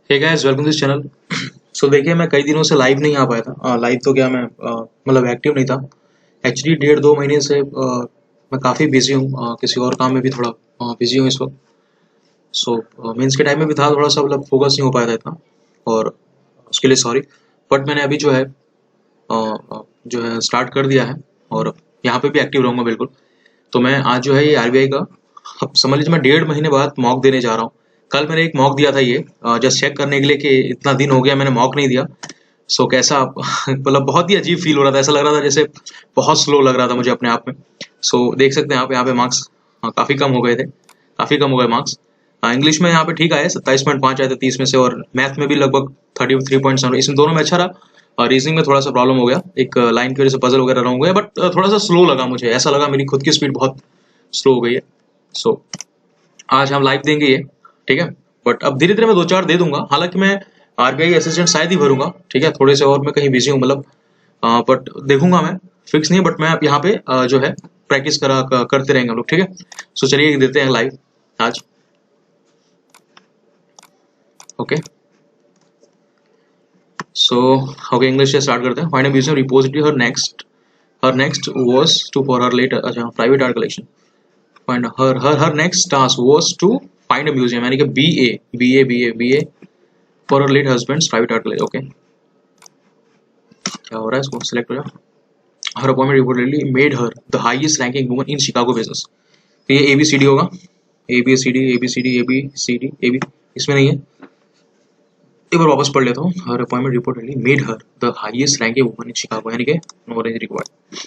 Hey guys, welcome this channel. So देखिए, मैं कई दिनों से लाइव नहीं आ पाया था। लाइव तो क्या, मैं मतलब एक्टिव नहीं था। एक्चुअली 1.5-2 महीने से मैं काफ़ी बिजी हूँ। किसी और काम में भी थोड़ा बिजी हूँ इस वक्त। सो मीन्स के टाइम में भी था थोड़ा सा, मतलब फोकस नहीं हो पाया था इतना, और उसके लिए सॉरी। बट मैंने अभी जो है स्टार्ट कर दिया है, और यहाँ पे भी एक्टिव रहूँगा बिल्कुल। तो मैं आज जो है ये आरबीआई का, अब समझ लीजिए मैं 1.5 महीने बाद मॉक देने जा रहा हूँ। कल मैंने एक मॉक दिया था, ये जस्ट चेक करने के लिए कि इतना दिन हो गया मैंने मॉक नहीं दिया। सो कैसा मतलब बहुत ही अजीब फील हो रहा था। ऐसा लग रहा था जैसे बहुत स्लो लग रहा था मुझे अपने आप में। सो देख सकते हैं आप यहाँ पे मार्क्स काफ़ी कम हो गए थे, काफ़ी कम हो गए मार्क्स। इंग्लिश में यहाँ पे ठीक आए, 27.5 आए थे 30 में से, और मैथ में भी लगभग 33.7। इसमें दोनों में अच्छा रहा। रीजनिंग में थोड़ा सा प्रॉब्लम हो गया, एक लाइन की वजह से पजल वगैरह रहा हो गया, बट थोड़ा सा स्लो लगा मुझे। ऐसा लगा मेरी खुद की स्पीड बहुत स्लो हो गई है। सो आज हम लाइव देंगे ये, ठीक है। बट अब धीरे धीरे मैं 2-4 दे दूंगा। हालांकि मैं आरबीआई असिस्टेंट शायद ही भरूंगा, ठीक है। थोड़े से और मैं कहीं बिजी हूँ, मतलब बट देखूंगा मैं, फिक्स नहीं है। बट मैं अब यहाँ पे जो है प्रैक्टिस करते रहेंगे हम लोग, ठीक है। सो चलिए देते हैं लाइव आज। ओके, सो ओके, इंग्लिश से स्टार्ट करते हैं। Find a museum repository her next was to for her later, अच्छा, private art collection. Find her next task was to find a museum, यानी कि B A for her late husband's private art collection. Okay, क्या हो रहा है, इसको select हो जाओ। Her appointment reportedly made her the highest ranking woman in Chicago business. तो ये ABCD होगा, ABCD, इसमें नहीं है। एक बार वापस पढ़ लेता हूँ। Her appointment reportedly made her the highest ranking woman in Chicago, यानी कि no range required.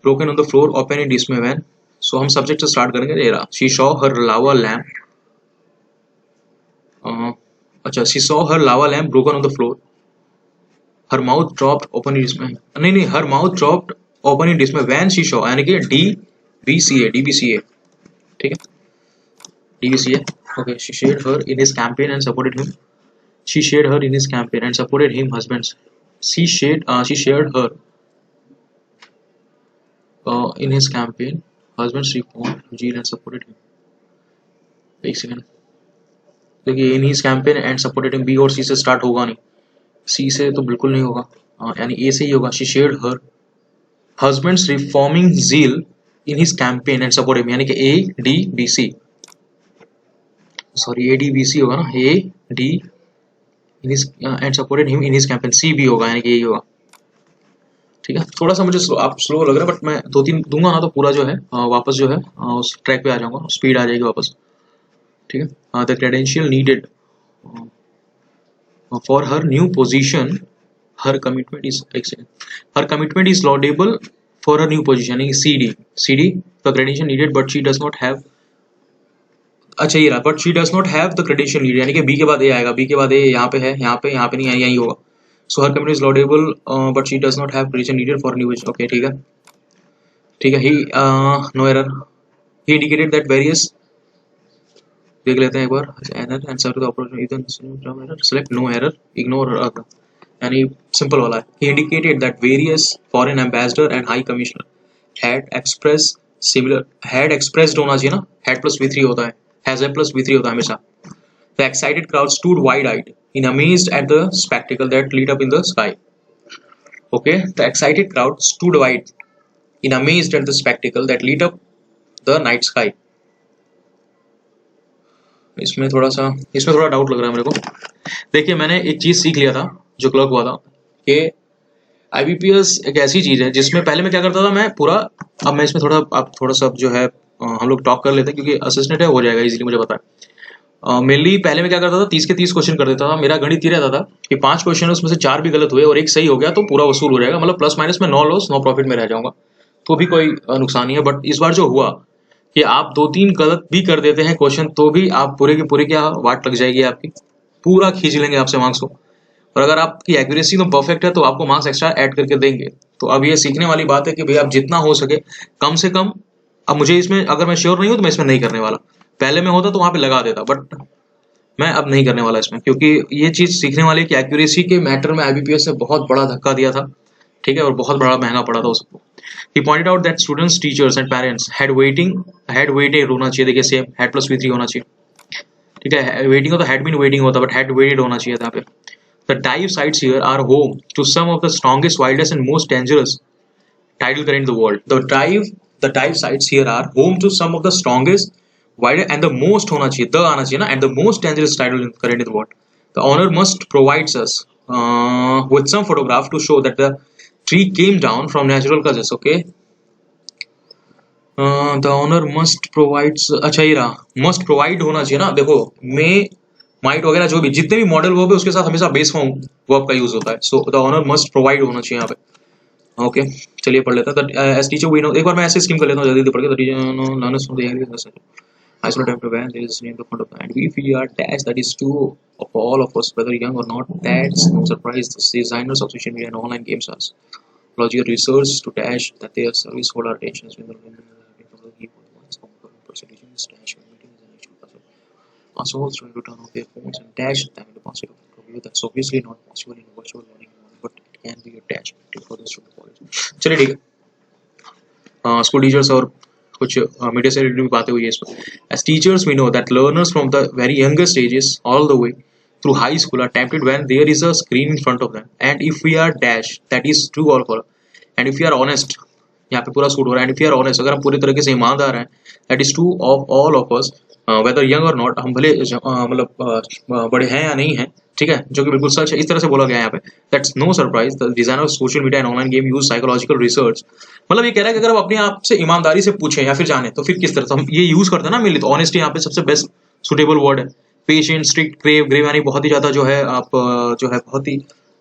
Broken on the floor open in dismay when. So हम सब्जेक्ट से स्टार्ट करेंगे। ये रहा, she saw her lava lamp. अच्छा, she saw her lava lamp broken on the floor. Her mouth dropped open in dismay, नहीं, her mouth dropped open in dismay when she saw, यानी कि DBCA, ठीक है, DBCA। Okay, she shared her in his campaign and supported him. She shared her in his campaign and supported him husbands. She shared her in his campaign. Husbands reformed Jean and supported him. एक second, देखिए इन his campaign and supported him, B और सी से start होगा नहीं, सी से तो बिल्कुल नहीं होगा, यानी ए से ही होगा। She shared her husband's reforming zeal in his campaign and supported him, यानी कि ADBC, सॉरी ADBC होगा ना, AD in his and supported him in his campaign, C भी होगा, यानी कि यही होगा, ठीक है। थोड़ा सा मुझे आप स्लो लग रहा है, बट मैं 2-3 दूंगा ना तो पूरा जो है वापस जो है उस ट्रैक पे आ जाऊंगा, स्पीड आ जाएगी वापस, ठीक है। The credential needed for her new position, her commitment is, एक second, her commitment is laudable for her new position, यानी CD the credential needed but she does not have, अच्छा ये रहा, but she does not have the credential needed, यानी कि B के बाद ए आएगा, बी के बाद ए यहाँ पे है, यहाँ पे नहीं है, यही होगा। So her commitment is laudable but she does not have credential needed for new position. Okay, ठीक है, ठीक है। He no error, he indicated that various, देख लेते हैं एक बार। Error answer to the operation select no error, ignore, यानी सिंपल वाला है। He indicated that various foreign ambassador and high commissioner had expressed होना चाहिए ना, हैड प्लस V3 होता है, हैज ए प्लस V3 होता है हमेशा। The excited crowd stood wide eyed in amazed at the spectacle that lead up in the sky. Okay, the excited crowd stood wide in amazed at the spectacle that lead up the night sky. इसमें थोड़ा doubt लग रहा है मेरे को। देखिए, मैंने एक चीज सीख लिया था जो क्लर्क हुआ था, कि IBPS एक ऐसी चीज है जिसमें पहले मैं क्या करता था, मैं पूरा, अब मैं इसमें थोड़ा सा जो है हम लोग टॉक कर लेते हैं, क्योंकि असिस्टेंट है, हो जाएगा इजीली, मुझे पता है। मेनली पहले मैं क्या करता था, 30 के 30 क्वेश्चन कर देता था। मेरा गणित ये रहता था कि 5 क्वेश्चन है, उसमें से 4 भी गलत हुए और एक सही हो गया तो पूरा वसूल हो जाएगा, मतलब प्लस माइनस में 9 लॉस 9 प्रॉफिट में रह जाऊंगा, तो भी कोई नुकसान नहीं है। बट इस बार जो हुआ कि आप 2-3 गलत भी कर देते हैं क्वेश्चन, तो भी आप पूरे के पूरे क्या वाट लग जाएगी आपकी, पूरा खींच लेंगे आपसे मार्क्स को। और अगर आपकी एक्यूरेसी तो परफेक्ट है तो आपको मार्क्स एक्स्ट्रा ऐड करके देंगे। तो अब ये सीखने वाली बात है कि भाई आप जितना हो सके कम से कम, अब मुझे इसमें अगर मैं श्योर नहीं हूं तो मैं इसमें नहीं करने वाला। पहले में होता तो वहां पे लगा देता, बट मैं अब नहीं करने वाला इसमें, क्योंकि ये चीज सीखने वाली है कि एक्यूरेसी के मैटर में IBPS ने बहुत बड़ा धक्का दिया था, ठीक है, और बहुत बड़ा महंगा पड़ा था उसको। He pointed out that students, teachers and parents had weighted होना चाहिए, देखिए सेम हैड प्लस V3 होना चाहिए। ठीक है, वेटिंग होता हैड बीन वेटिंग होता, बट हैड वेटेड होना चाहिए था यहाँ पे. The dive sites here are home to some of the strongest, wildest, and most dangerous tidal current in the world. The dive sites here are home to some of the strongest, wildest, and the most होना चाहिए, the आना चाहिए ना, and the most dangerous tidal current in the world. The owner must provides us with some photograph to show that the tree came down from natural causes. Okay. The honour must provides, अच्छा ये रहा, must provide होना चाहिए ना. देखो may might वगैरह जो भी जितने भी मॉडल वर्ब है उसके साथ हमेशा बेस फॉर्म वर्ब का यूज होता है. So the honour must provide होना चाहिए यहाँ पे. ओके चलिए पढ़ लेते हैं. एज टीचर वी नो, एक बार मैं ऐसे स्कीम कर लेता हूँ जल्दी पढ़ के. Isolate time to when there is name the front of the and if we are dash, that is true of all of us, whether young or not. That's no surprise. The designers of social media and online games are logical research to dash that their service hold our attention when the percentage is dash when meeting is an actual puzzle. Also trying to turn off their phones and dash them into possible review. That's obviously not possible in a virtual learning environment, but it can be a dash for the student college. चलिए ठीक है. School teachers और कुछ media से related बातें हुई है इसमें. As teachers we know that learners from the very youngest edges all the way through high school are tempted when there is a screen in front of them. And if we are dash, that is true all for. And if we are honest, यहाँ पे पूरा suit हो रहा है. And if we are honest, अगर हम पूरी तरीके से ईमानदार हैं, that is true of all of us, weather young और नॉट, हम भले मतलब बड़े हैं या नहीं हैं, ठीक है, जो कि बिल्कुल सच है. इस तरह से बोला गया है यहाँ पे. That's no surprise. The designer of social media and online game use psychological research. मतलब ये कह रहा है कि अगर आप अपने आप से ईमानदारी से पूछें या फिर जाने तो फिर किस तरह से हम ये यूज करते हैं ना मेनली, तो ऑनेस्टी यहाँ पे सबसे बेस्ट सुटेबल वर्ड है. Patient, strict, grave. ग्रेव यानी बहुत ही ज्यादा जो है आप जो है बहुत ही,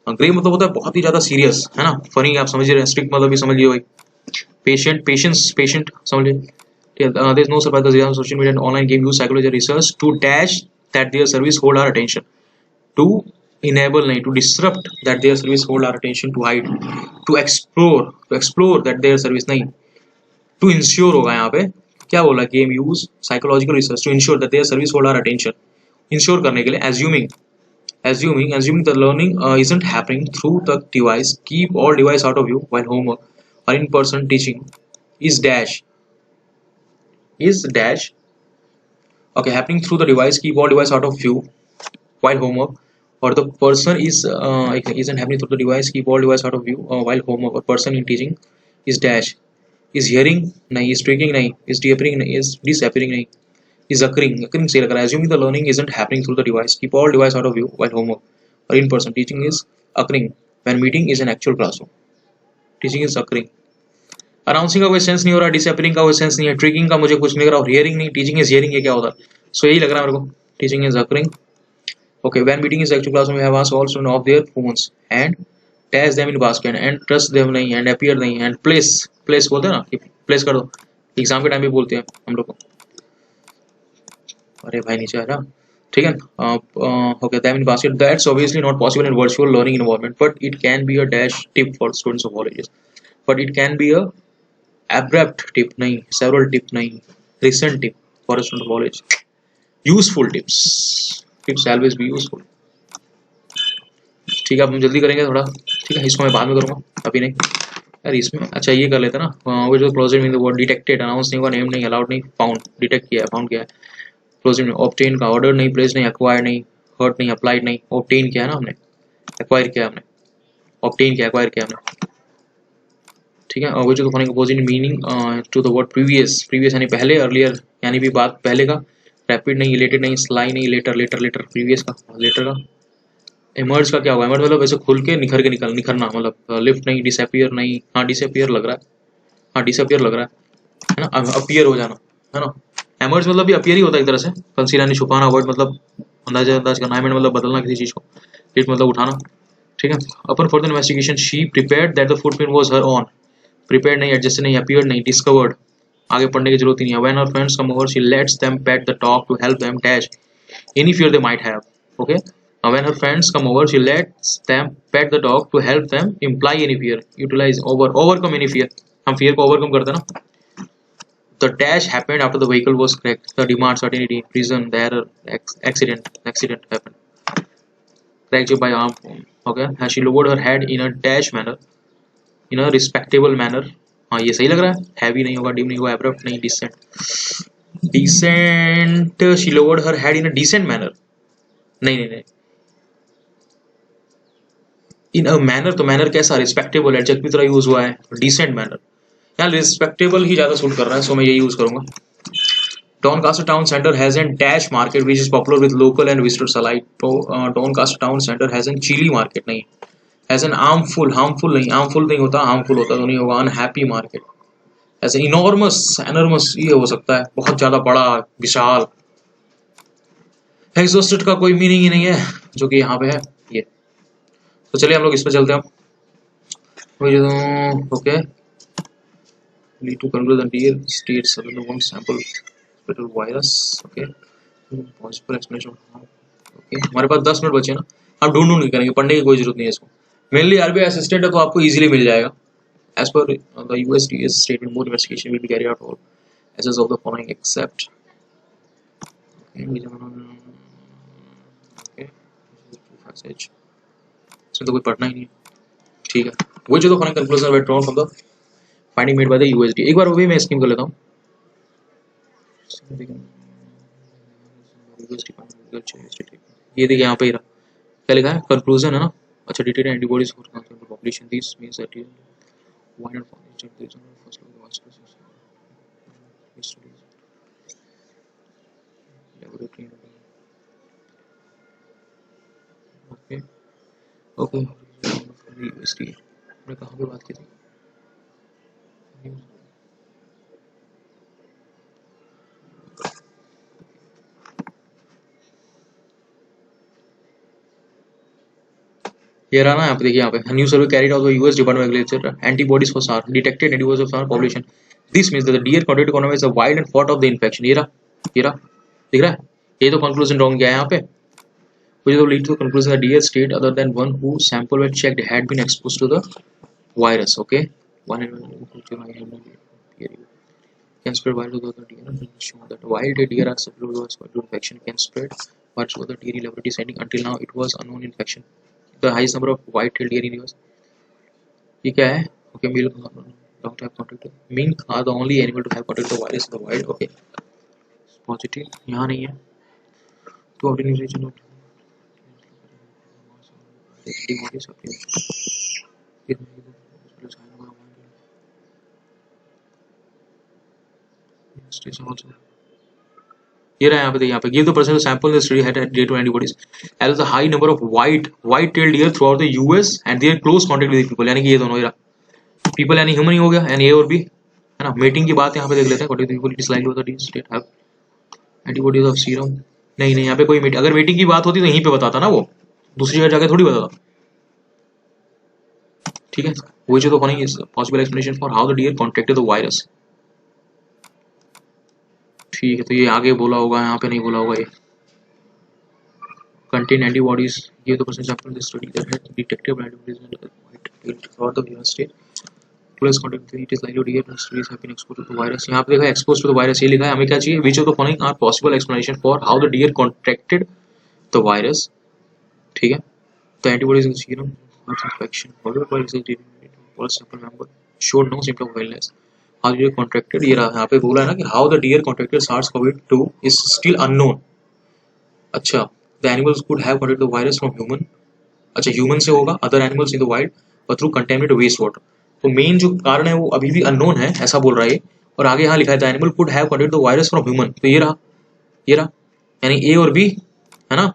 ग्रेव मतलब होता है बहुत ही ज्यादा सीरियस, है ना. फनी आप समझ रहे हैं. स्ट्रिक्ट मतलब भी समझिए भाई. पेशेंट, पेशेंस, पेशेंट समझिए. There is no surprise that the social media and online game use psychology research to dash that their service hold our attention, to enable नहीं, to disrupt that their service hold our attention, to hide, to explore that their service नहीं, to ensure होगा यहाँ पे. क्या बोला? Game use psychological research to ensure that their service hold our attention. Ensure करने के लिए. assuming the learning isn't happening through the device, keep all device out of view while homework or in person teaching is dash. Okay, happening through the device, keep all device out of view while homework, or the person isn't happening through the device, keep all device out of view while homework or person in teaching is dash. Is hearing नहीं, is speaking नहीं, is disappearing नहीं, is disappearing नहीं, is occurring सही लग रहा है. assuming the learning isn't happening through the device, keep all device out of view while homework or in person teaching is occurring when meeting is an actual classroom. teaching is occurring. Announcing का कोई sense नहीं हो रहा, disappearing का कोई sense नहीं है, tricking का मुझे कुछ नहीं लग रहा, और हियरिंग नहीं. टीचिंग इज हियरिंग, ये क्या होता है? सो यही लग रहा है मेरे को. Teaching is occurring. Okay, when meeting is actual classroom we have asked all students of their phones and teach them in basket and trust them नहीं, एंड अपीयर नहीं, एंड प्लेस बोलते हैं ना कि प्लेस कर दो. एग्जाम के time भी बोलते हैं हम लोग को. अरे भाई नीचे आ जा. ठीक है. Okay, them in basket. That's obviously not possible in virtual learning environment, but it can be a dash tip for students of colleges. But it can be a abrupt tip नहीं, several tip नहीं, recent tip for a student college. Useful tips always be useful. ठीक है, अब हम जल्दी करेंगे थोड़ा. ठीक है, इसको मैं बाद में करूँगा, अभी नहीं यार. इसमें अच्छा ये कर लेते हैं ना. which was closed in the word detected, announce नहीं हुआ, name नहीं, allowed नहीं, found. detect किया है, found किया है. closed in, obtain का order नहीं, place नहीं, acquire नहीं, hurt नहीं, applied नहीं, obtain किया है ना हमने, acquire किया हमने, obtain किया, acquire किया हमने. ठीक है. which is the following opposite meaning to the word previous यानी पहले, earlier यानी भी बात पहले का, rapid नहीं, related नहीं, sly नहीं, later previous का, later का. emerge का क्या होगा? emerge मतलब ऐसे खुल के निखर के निखरना, मतलब lift नहीं, disappear नहीं. हाँ disappear लग रहा है, हाँ disappear लग रहा है ना. appear हो जाना है ना. emerge मतलब भी appear ही होता है एक तरह से. conceal यानी छुपाना, avoid मतलब अंदाज करना, मतलब बदलना किसी चीज को, lift मतलब उठाना. ठीक है. upon further investigation she prepared that the footprint was her own. prepared नहीं, adjusted नहीं, appeared नहीं, discovered. आगे पढ़ने की जरूरत ही नहीं है. when her friends come over she lets them pet the dog to help them dash any fear they might have. Okay. when her friends come over she lets them pet the dog to help them imply any fear, utilize, overcome any fear. हम fear को overcome करते हैं ना. the dash happened after the vehicle was cracked. the demand certainty, reason, the error, accident happened. cracked by arm. Okay. she lowered her head in a dash manner, in a respectable manner. हाँ ये सही लग रहा है. Heavy नहीं होगा, dim नहीं होगा, एब्रप्ट नहीं, decent. Decent, she lowered her head in a decent manner, नहीं नहीं नहीं, इन अ मैनर, तो मैनर कैसा, रिस्पेक्टेबल एडजेक्टिव की तरह यूज हुआ है, डिसेंट मैनर, यार रिस्पेक्टेबल ही ज्यादा सूट कर रहा है, सो मैं यही यूज करूंगा। Doncaster Town Centre has a dash market which is popular with local and visitors alike. तो Doncaster Town Centre has a chilly market, नहीं, has an harmful नहीं, harmful नहीं होता, harmful होता तो नहीं होगा, unhappy market, ऐसे enormous ये हो सकता है, बहुत ज्यादा बड़ा, विशाल। exhausted का कोई मीनिंग ही नहीं है जो कि यहाँ पे है ये। तो चलिए हम लोग इस पे चलते हैं। Okay, lead to conclusion, dear states one sample virus, okay, possible explanation, okay, हमारे पास 10 मिनट बचे ना, आप ढूंढ नहीं करेंगे, पढ़ने की कोई जरूरत नहीं है इसको, मेनली आरबीआई असिस्टेंट है तो आपको इजीली मिल जाएगा। As per the USDS statement, more investigation will be carried out all aces of the following except, इसमें तो कोई पढ़ना ही नहीं, ठीक है। वो जो following conclusion were drawn from the finding made by the USD, एक बार वो भी मैं स्कीम कर लेता हूँ। ये देखिए यहाँ पे ही रहा, क्या लिखा है, कंक्लूजन है ना, अच्छा, detected antibodies for population, this means that why not check this on first watch laboratory, okay okay, इसकी हमने कहाँ पे बात की थी, ये रहा ना, यहाँ पे देखिए, यहाँ पे new survey carried out the US department of agriculture, antibodies for सार, डिटेक्टेड एंटीबॉडीज फॉर सार population, this means that the dear contact economy is a wild and fought of the infection, ये रहा, दिख रहा है, ये तो कंक्लूजन रॉन्ग गया है यहाँ पे, which will lead to the conclusion that deer state other than one whose sample were checked had been exposed to the virus, okay, one can spread virus to the other deer, and show that while the deer are susceptible to infection can spread virus to the dairy laboratory setting, until now it was unknown infection, the highest number of white-tailed deer in the US, ये क्या है, okay, male don't have contact, mink are the only animal to have contact the virus in the wild, okay, positive, यहाँ नहीं है, तो organization ये रहा, यहाँ पे यहाँ पे give the person a sample the study had day to antibodies as the high number of white-tailed deer throughout the US and their close contact with people, यानी कि ये दोनों ही रहा, people यानी human ही हो गया, यानी ये और भी है ना। मेटिंग की बात यहाँ पे देख लेते हैं, what is the people is likely to the state have antibodies of serum, नहीं नहीं, यहाँ पे कोई अगर मेटिंग की बात होती तो यहीं पे बताता ना, वो दूसरी जगह जाके थोड़ी बताता, ठीक है। which of the following is possible explanation for how the deer contracted the virus, ठीक है, तो ये आगे बोला होगा, यहाँ पे नहीं बोला होगा, ये contain antibodies, give the person sample the study that had detected antibodies throughout the virus state, plus contact it is likely to get studies have been exposed to the virus, यहाँ पे देखा exposed to the virus, ये लिखा है, हमें क्या चाहिए, which of the following are possible explanation for how the deer contracted the virus, ठीक है, the antibodies in the serum infection, followed by was sample member showed no symptom of illness, how the deer contracted, ये रहा, यहाँ पे बोला है ना कि how the deer contracted SARS-CoV-2 is still unknown, अच्छा, the animals could have contracted the virus from human, अच्छा ह्यूमन से होगा, other animals in the wild और थ्रू कंटेमिनेटेड वेस्ट वाटर, तो मेन जो कारण है वो अभी भी अननोन है, ऐसा बोल रहा है, और आगे यहाँ लिखा है the animal could have contacted the virus from human, तो ये रहा, यानी ए और बी है ना,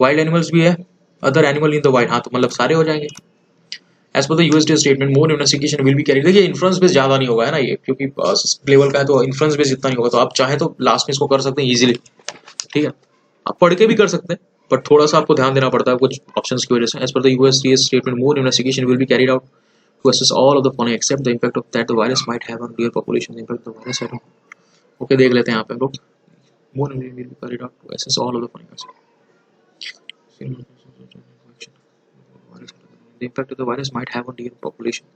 वाइल्ड एनिमल्स भी है, other animal in the wild, हाँ तो मतलब सारे हो जाएंगे। As per the USDA statement more investigation will be carried, देखिए इन्फ्लुएंस बेस ज्यादा नहीं होगा है ना ये, क्योंकि लेवल का है तो इन्फ्लुएंस बेस इतना नहीं होगा, तो आप चाहे तो लास्ट में इसको कर सकते हैं इजीली, ठीक है, आप पढ़ के भी कर सकते हैं, बट थोड़ा सा आपको ध्यान देना पड़ता है कुछ ऑप्शंस की वजह से। As per the USDA statement more investigation will be carried out to assess all of the following except the impact of that the virus might have on deer population, the impact of the virus had on, okay, देख लेते हैं यहाँ पे हम लोग, more will be carried out to assess all of the following the impact of the virus might have on deer population,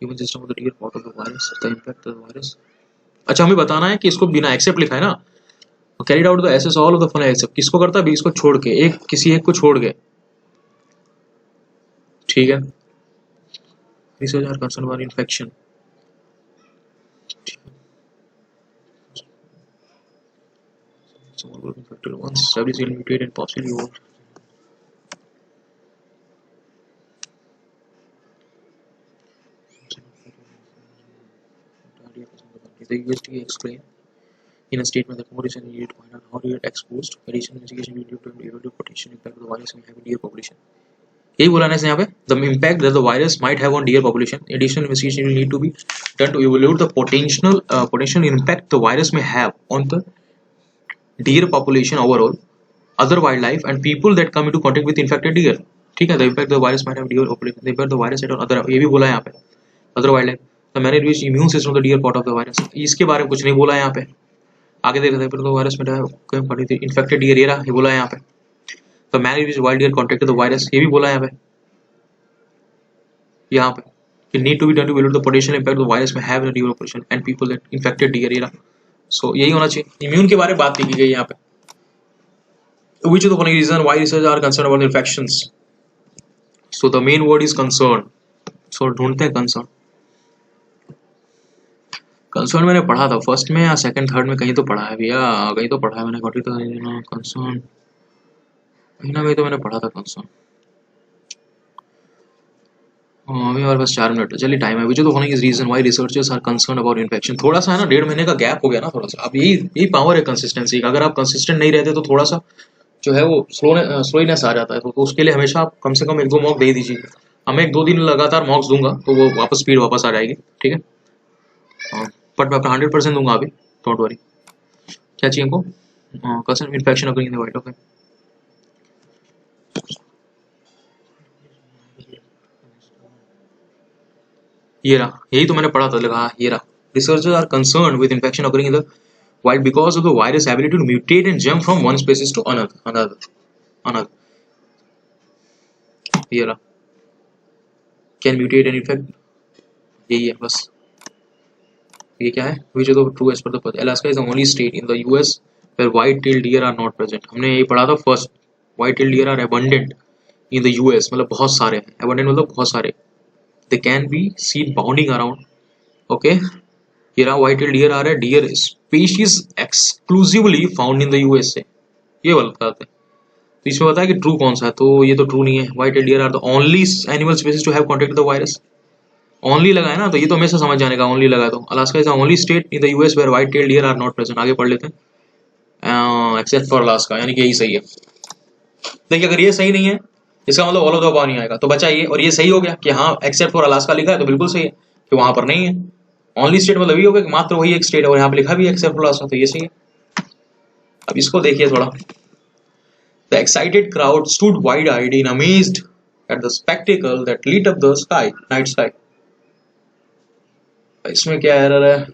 immune system of the deer part of the virus, the impact of the virus, अच्छा हमें बताना है कि इसको बिना accept लिखा है ना, carried out the assess all of the following accept, किसको करता है, बी इसको छोड़ के, एक किसी एक को छोड़ के, ठीक है, research are concerned about infection, Some group infected once every cell mutate and possibly over. The USDA explained in a statement that more research is needed to find out how deer exposed. Additional investigation will lead to an evaluate potential impact of the virus may have on deer population. यही बोला ना इसने यहाँ पे, the impact that the virus might have on deer population. Additional investigation will need to be done to evaluate the potential impact the virus may have on the deer population overall, other wildlife and people that come into contact with infected deer. ठीक है, the impact the virus might have deer population, the impact the virus had on other, ये भी बोला है यहाँ पे, other wildlife, the manner in which immune system of the deer part of the virus. इसके बारे में कुछ नहीं बोला है यहाँ पे. आगे देख रहे थे, तो वायरस में infected deer ये बोला है यहाँ पे. The manner in which wild deer contacted the virus, ये भी बोला है यहाँ पे it need to be done to evaluate the potential impact the virus may have on the deer population and people that infected deer ये. So यही होना चाहिए. इम्यून के बारे में बात की गई यहाँ पे. Which is the only reason why researchers are concerned about the infections? So the main word is concern. So ढूंढते हैं concern. कंसर्न मैंने पढ़ा था फर्स्ट में या सेकंड थर्ड में, कहीं तो पढ़ा है भैया, कहीं तो पढ़ा है मैंने. तो कंसर्न कहीं ना कहीं तो मैंने पढ़ा था कंसर्न. अभी हमारे पास 4 मिनट चलिए टाइम है. विच तो होने की reason why researchers are concern about infection. थोड़ा सा है ना, 1.5 महीने का गैप हो गया ना थोड़ा सा. अब यही पावर है कंसिस्टेंसी का. अगर आप कंसिस्टेंट नहीं रहते तो थोड़ा सा जो है वो स्लोनेस आ जाता है. तो उसके लिए हमेशा आप कम से कम 1-2 मॉक दे दीजिए. मैं 1-2 दिन लगातार मॉक्स दूंगा तो वो वापस स्पीड वापस आ जाएगी. ठीक है, बट मैं अपना 100% दूंगा अभी, डोंट वरी. क्या चाहिए हमको? कंसर्न इन्फेक्शन अगर इन द वाइट. ओके, ये रहा, यही तो मैंने पढ़ा था, लगा ये रहा. Researchers are concerned with infection occurring in the wild because of the virus ability to mutate and jump from one species to another. ये रहा, can mutate and infect, यही है बस. ये क्या है? Which is the true as per the Alaska is the only state in the US where white-tailed deer are not present. हमने ये पढ़ा था first. white-tailed deer are abundant in the US, मतलब बहुत सारे हैं. abundant मतलब बहुत सारे. They can be seen bounding around. Okay, ये रहा white-tailed deer आ रहा है. deer species exclusively found in the USA. ये बताते हैं. तो इसमें बताया कि ट्रू कौन सा है, तो ये तो ट्रू नहीं है. white-tailed deer are the only animal species to have contacted the virus. Only लगा है ना, तो ये तो हमेशा समझ जाने का. ओनली लगा तो Alaska is the only state in the US where white tailed deer are not present. आगे पढ़ लेते हैं. एक्सेप्ट फॉर अलास्का, यानी कि यही सही है. देखिए, अगर ये सही नहीं है इसका मतलब ऑल ऑफ द अबव नहीं आएगा, तो बचा ये. और ये सही हो गया कि हाँ एक्सेप्ट फॉर अलास्का लिखा है तो बिल्कुल सही है कि वहां पर नहीं है. ओनली स्टेट मतलब ये हो गया कि मात्र वही एक स्टेट है, और यहाँ पे लिखा भी है एक्सेप्ट फॉर अलास्का, तो ये सही है. अब इसको देखिए थोड़ा. The excited crowd stood wide eyed in amazed at the spectacle that lit up the sky, night sky. इसमें क्या एरर है?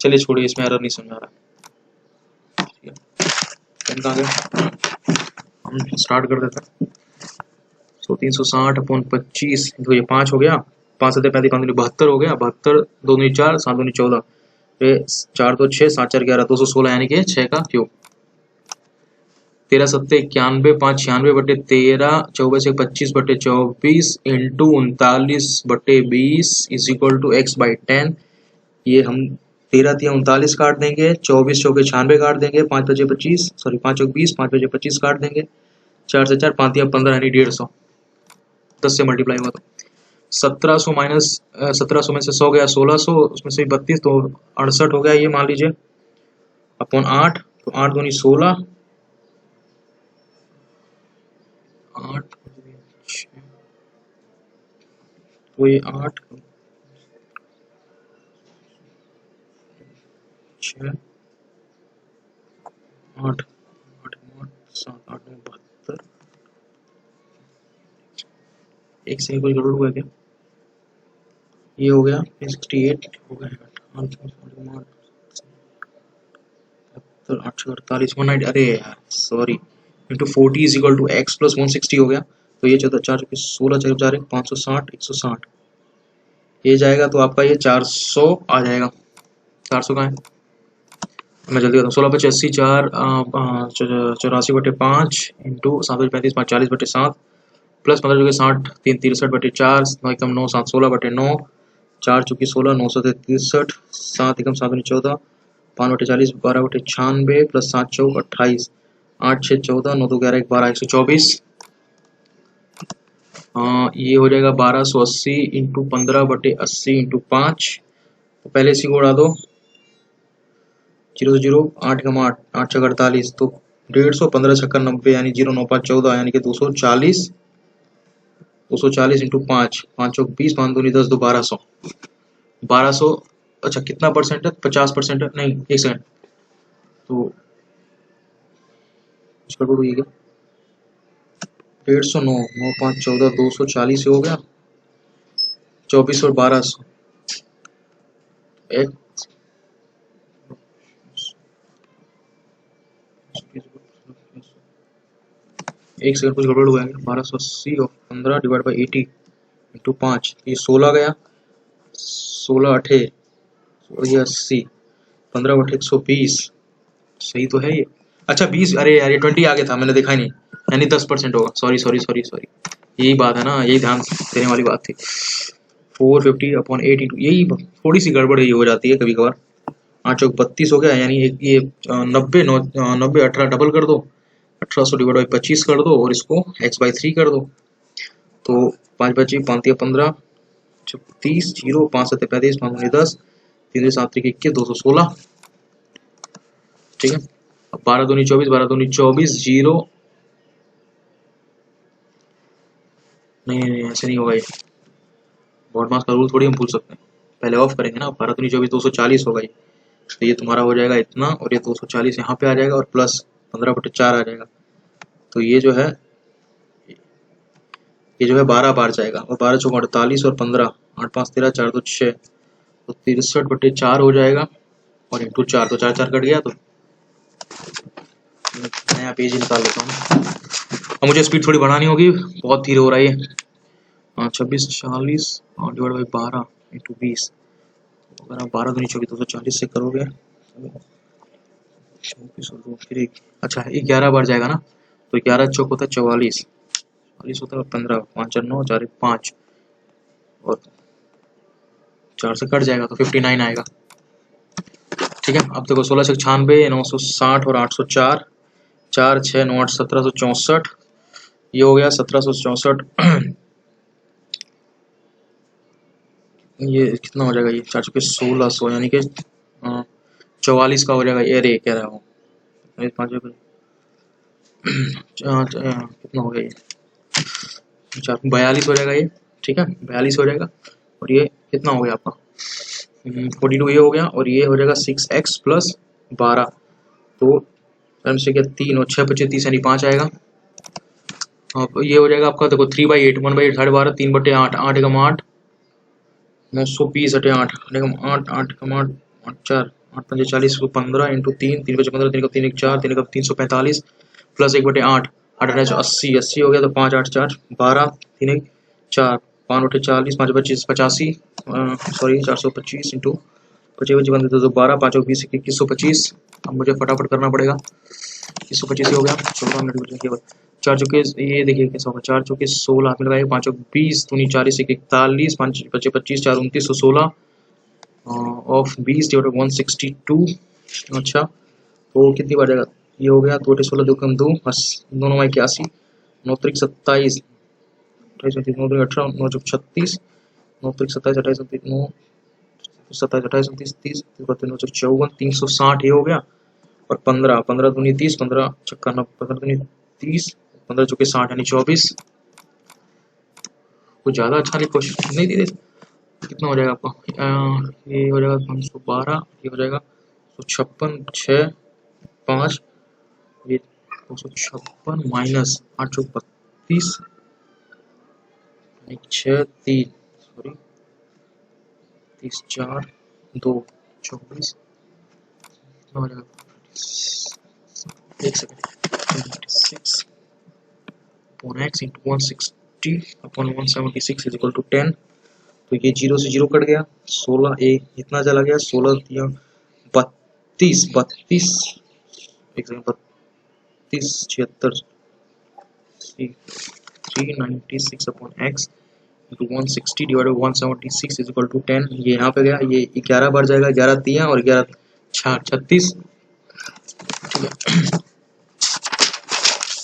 चलिए छोड़िए, इसमें एरर नहीं समझ आ रहा. हम स्टार्ट कर देते हैं. सो 360 अपॉन 25, तो ये 5 हो गया. 5 7 35 5 72 हो गया. 72 2 9 4 7 2 14, 4 2 6 7 4 11 216, यानी कि 6 का क्यूब. 13 7 91 5 96 बटे 13 24 1 25 बटे 24 इंटू 39 बटे 20 is equal to x by 10. ये हम 13 3 39 काट देंगे, 24 चौके 96 काट देंगे, 5 बजे 25 सॉरी 5 चौक 20 5 बजे 25 काट देंगे, 4 से 4 5 या 15 यानी 150. 10 से मल्टीप्लाई हुआ तो 1700 माइनस 1700 में से 100 गया 1600, उसमें से 32 तो 68 हो गया. ये मान लीजिए अपॉन 8, तो 8 दूनी 16, 8 तो ये 8 6 8 8 7 8 9 72. एक से कोई गड़बड़ हुआ क्या? ये हो गया 68 हो गया 8 48 190. अरे यार sorry, into 40 is equal to x plus 160 हो गया. तो ये 4 4 16 4 4 560 160, ये जाएगा तो आपका ये 400 आ जाएगा. 400 का है, मैं जल्दी करता हूँ. 16 5 80 4 84 बटे 5 इंटू 7 35 5 40 बटे 7 प्लस 15 60 3 63 बटे 4 9 कम 9 7 16 बटे 9 4 चौकी 16, 963, 7 एकम 7 दूनी 14, 5 बटे 40, 12 बटे 96 प्लस 7 चौक 28, 8 6 14, 9 2 11 1 12 124। ये हो जाएगा 1280 इंटू 15 बटे 80 इंटू 5। तो पहले इसी को उड़ा दो, 0 से 0, 8 कम 8, 8 छक 48, तो 150, 15 छक्का 90 यानी 0 9 5 14 यानी कि 240, 240 इंटू 5, 5 चौक 20, 5 दूनी 10, 2 1200, 1200। अच्छा कितना परसेंट है? 50% है, नहीं एक सेकंड, तो इसका टोटल ये 150, 9 9 5 14, 240 हो गया, 24 और 1200 एक सेकंड कुछ गड़बड़ हुआ है। 1280 और 15 डिवाइड बाई 80 इंटू 5, ये 16 गया, 16 अठे और ये 80, 15 बटे 120, सही तो है ये। अच्छा 20, अरे यार ये 20 आ गया था, मैंने देखा ही नहीं, यानी 10% होगा। सॉरी सॉरी सॉरी सॉरी, यही बात है ना, यही ध्यान देने वाली बात थी। 450 अपॉन 8 इंटू, यही थोड़ी सी गड़बड़ यही हो जाती है कभी कभार। 8 चौक 32 हो गया, यानी ये 90 90 18 डबल कर दो, 1800 डिवाइड बाई 25 कर दो और इसको x/3 कर दो। तो 5 बची, 5 15, 30, 0 5 7 35, 5 9 10, 3 7 21, 216। ठीक है, अब 12 दूनी 24, 12 दूनी 24, 0 नहीं ऐसे नहीं होगा ये, बॉड मास का रूल थोड़ी हम भूल सकते हैं, पहले ऑफ करेंगे ना। 12 दूनी 24, 240 होगा ये, तो ये तुम्हारा हो जाएगा इतना, और ये 240 यहाँ पे आ जाएगा और प्लस 15 बटे 4 आ जाएगा। तो ये जो है 12 बार जाएगा, और 12 चौक 48 और 15, 8 5 13, 4 2 6, तो 63 बटे 4 हो जाएगा, और इंटू 4, तो 4 4 कट गया, तो नया पेज निकाल लेता हूँ। अब मुझे स्पीड थोड़ी बढ़ानी होगी, बहुत धीरे हो रहा है ये। 26 40 और डिवाइड बाई 12 इंटू 20, अगर आप 12 दूनी 24, 240 से करोगे, 24 और 2 फिर एक, अच्छा ये 11 बार जाएगा ना, तो 11 चौक होता है 44, 40 होता है 15, 5 4 9, 4 1 5, और 4 से कट जाएगा तो 59 आएगा। ठीक है, अब देखो 16 छक 96, 960 और 804, 4 6 9 8 1764, ये हो गया 1764। ये कितना हो जाएगा, ये 4 चौके 1600, यानी कि 44 का हो जाएगा। ये रे कह रहा हूँ, 5 कितना हो गया ये, 42 हो जाएगा ये। ठीक है, 42 हो जाएगा, और ये कितना हो गया आपका 42, ये हो गया, और ये हो जाएगा 6x प्लस 12, तो से क्या 3 और 6 बचे 30 यानी 5 आएगा। अब ये हो जाएगा आपका, देखो 3/8, 1/8 12.5, 3/8, 8 एकम 8, 920 हटे 8, 8 8 कम 8 8 4 8 5 40, 15 इंटू 3, 3 5 15, 3 1 4, 3 345 प्लस 1/8, 8 8 80, 80 हो गया, तो 5 8 4 12, 3 1 4, 5 बटे 40, 5 25 85, सॉरी 425 इंटू 25 बंद तो 12, 5 20 2125। अब मुझे फटाफट करना पड़ेगा, 2125 हो गया, 14 मिनट बचे केवल। 4 चौके, ये देखिए कैसा होगा, 4 चौके 16 हाथ में लगाएगा, 5 चौक 20, दूनी 40 41, 5 बचे 25, 4 29, तो 16 ऑफ 20 डिवाइड 162। अच्छा तो कितनी बार जाएगा, ये हो गया 2 16 2 कम 2, बस दोनों में 81, 9 3 27, 28 29 9 18, 9 36, 9 3 27 28 9 27 28 29 30 9 54, 360 ये हो गया, और 15 15 दूनी 30, 15 छक्का 15 दूनी 30, 15 चौके 60 यानी 24। कुछ ज़्यादा अच्छा नहीं, क्वेश्चन नहीं दे, कितना हो जाएगा आपका, ये हो जाएगा 512, ये हो जाएगा 156 6 5, ये 256 माइनस 8 32 6 3, सॉरी 30 4 2 24, कितना हो जाएगा, एक second, 26 upon x into 160 upon 176 is equal to 10। तो ये 0 से 0 कट गया, 16 ए इतना चला गया, 16 दिया 32 32, एक सेकंड 32 76 396 अपॉन x, तो 160 डिवाइडेड 176 इज इक्वल टू 10। ये यहाँ पे गया, ये 11 बार जाएगा, 11 तियाँ और 11 36। ठीक है,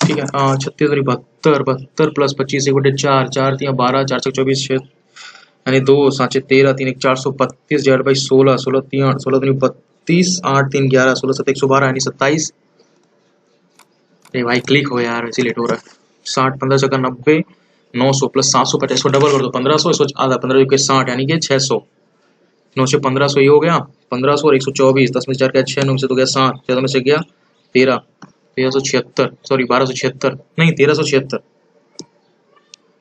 ठीक है। 36 और 72, 72 प्लस 25 एक बटे 4, 4 तियाँ 12, 4 छक 24, 6 यानी 2, 7 6 13, 3 1 432 डिवाइड बाई 16, 16 तियाँ 16 3 32, 8 3 11, 16 7 112 यानी 27। अरे भाई क्लिक हो यार, वैसे लेट हो रहा है। 60 15 चक्कर 90, 900 प्लस 750, इसको डबल कर दो 1500, इसको आधा 15 के 60 यानी कि 600। 9 से 1500 ये हो गया 1500 और 124, 10 में से 4 गया 6, 9 में से तो गया 7, 14 में से गया 13, 1376, सॉरी 1276, नहीं 1376।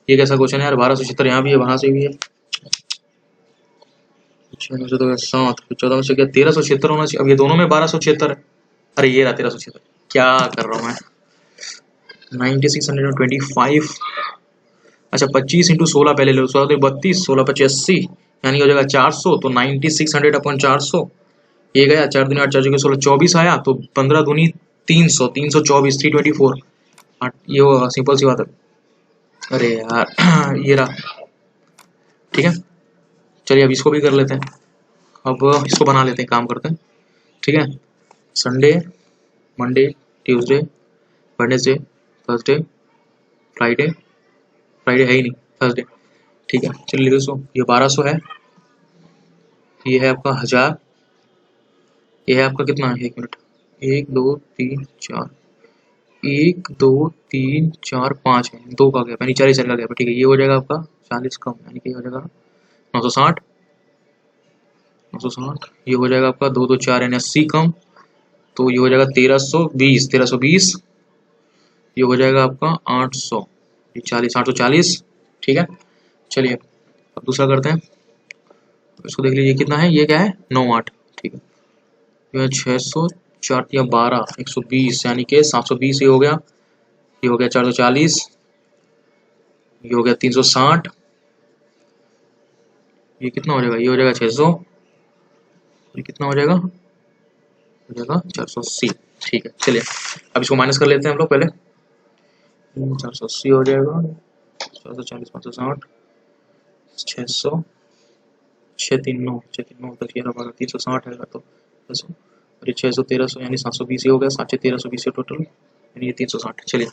ये कैसा क्वेश्चन है यार, 1276 यहाँ भी है वहां से भी है। 6 में से तो गया 7, 14 में से गया 1376 होना चाहिए। अब ये दोनों में 1276 है। अरे ये रहा 1376, क्या कर रहा हूँ मैं। 9625, अच्छा 25 इंटू 16 पहले लो, 16 तो 32, 16 25 80 यानी हो जाएगा 400। तो 9600 अपन 400, ये गया 4 दूनी 8 4 16 24 आया, तो 15 दूनी 300, 324 324। ये होगा, सिंपल सी बात है। अरे यार ये रहा, ठीक है। चलिए अब इसको भी कर लेते हैं, अब इसको बना लेते हैं, काम करते हैं, ठीक है। Sunday, Monday, Tuesday, Wednesday, Thursday, Friday, Friday है ही नहीं, थर्सडे, ठीक है। चलिए दोस्तों ये 1200 है, ये है आपका 1000, ये है आपका कितना है, 1 मिनट, 1 2 3 4, 1 2 3 4 5 है, 2 का गैप यानी 40 का गैप, ठीक है। ये हो जाएगा आपका 40 कम यानी कि हो जाएगा 960, 960। ये हो जाएगा आपका 2 2 4 यानी 80 कम, तो ये हो जाएगा 1320, 1320। ये हो जाएगा आपका 800, 40 840, ठीक है। चलिए अब दूसरा करते हैं, इसको देख लीजिए कितना है, ये क्या है 9 8, ठीक है। ये 600, 4 या 12, 120 यानी कि 720। ये हो गया, ये हो गया 440, ये हो गया 360, ये कितना हो जाएगा, ये हो जाएगा 600, ये कितना हो जाएगा, हो जाएगा 480, ठीक है। चलिए अब इसको माइनस कर लेते हैं हम लोग पहले। 480 हो जाएगा, 440 560, 600, 639 639 तक ये रहा, 360 है तो 600 और ये 600 1300 यानी 720। ये हो गया 7 1320 टोटल यानी ये 360। चलिए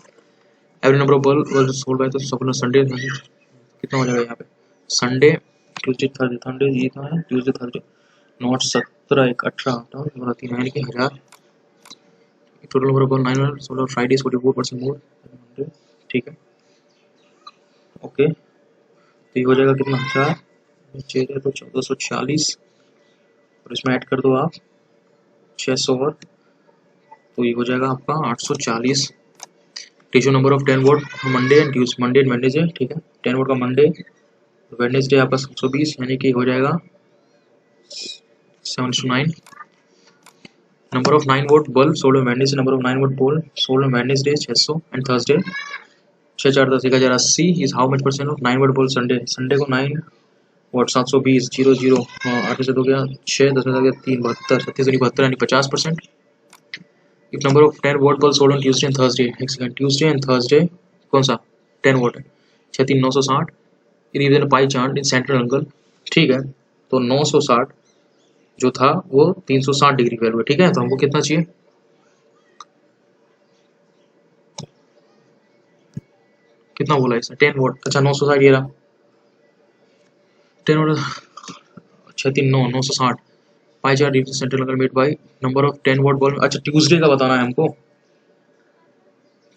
every number of ball sold by, तो सब संडे कितना हो जाएगा यहाँ पे, संडे ट्यूसडे थर्सडे, संडे ये कहाँ है, ट्यूसडे थर्सडे, नॉट 17 1 18 18 3 यानी कि 1000। Total number of ball 900, sold Friday 44% मोर, ठीक है। ओके तो ये हो जाएगा कितना, 1000 नीचे तो 1440 और इसमें ऐड कर दो आप 600 और, तो ये हो जाएगा आपका 840। Teacher number of 10 vote Monday and Tuesday, Monday and Wednesday, ठीक है। 10 वोट का मंडे, वेडनेसडे आपका 720 यानी कि हो जाएगा 7:9। Number of 9 vote bulb sold on Wednesday, number of 9 vote bulb sold on Wednesday 600 and Thursday 6 4 10 1080 is how much percent of 9 vote bulb Sunday, Sunday को 9 vote 720 0 0, 8 से 2 गया 6, 10 में से गया 3 72, 36 72 यानी 50%। If number of 10 watt bulb sold on Tuesday and Thursday, एक second, Tuesday and Thursday कौन सा 10 वोट है, 6 3 960, reason pie chart in central angle, ठीक है। तो 960 जो था वो 360 डिग्री वैल्यू है, ठीक है। तो हमको कितना चाहिए, कितना बोला इसने 10 वोट, अच्छा 960 ये रहा 10 vote, 6 3 9 960 pie chart degree central angle made by number of 10 watt bulb, अच्छा ट्यूसडे का बताना है हमको,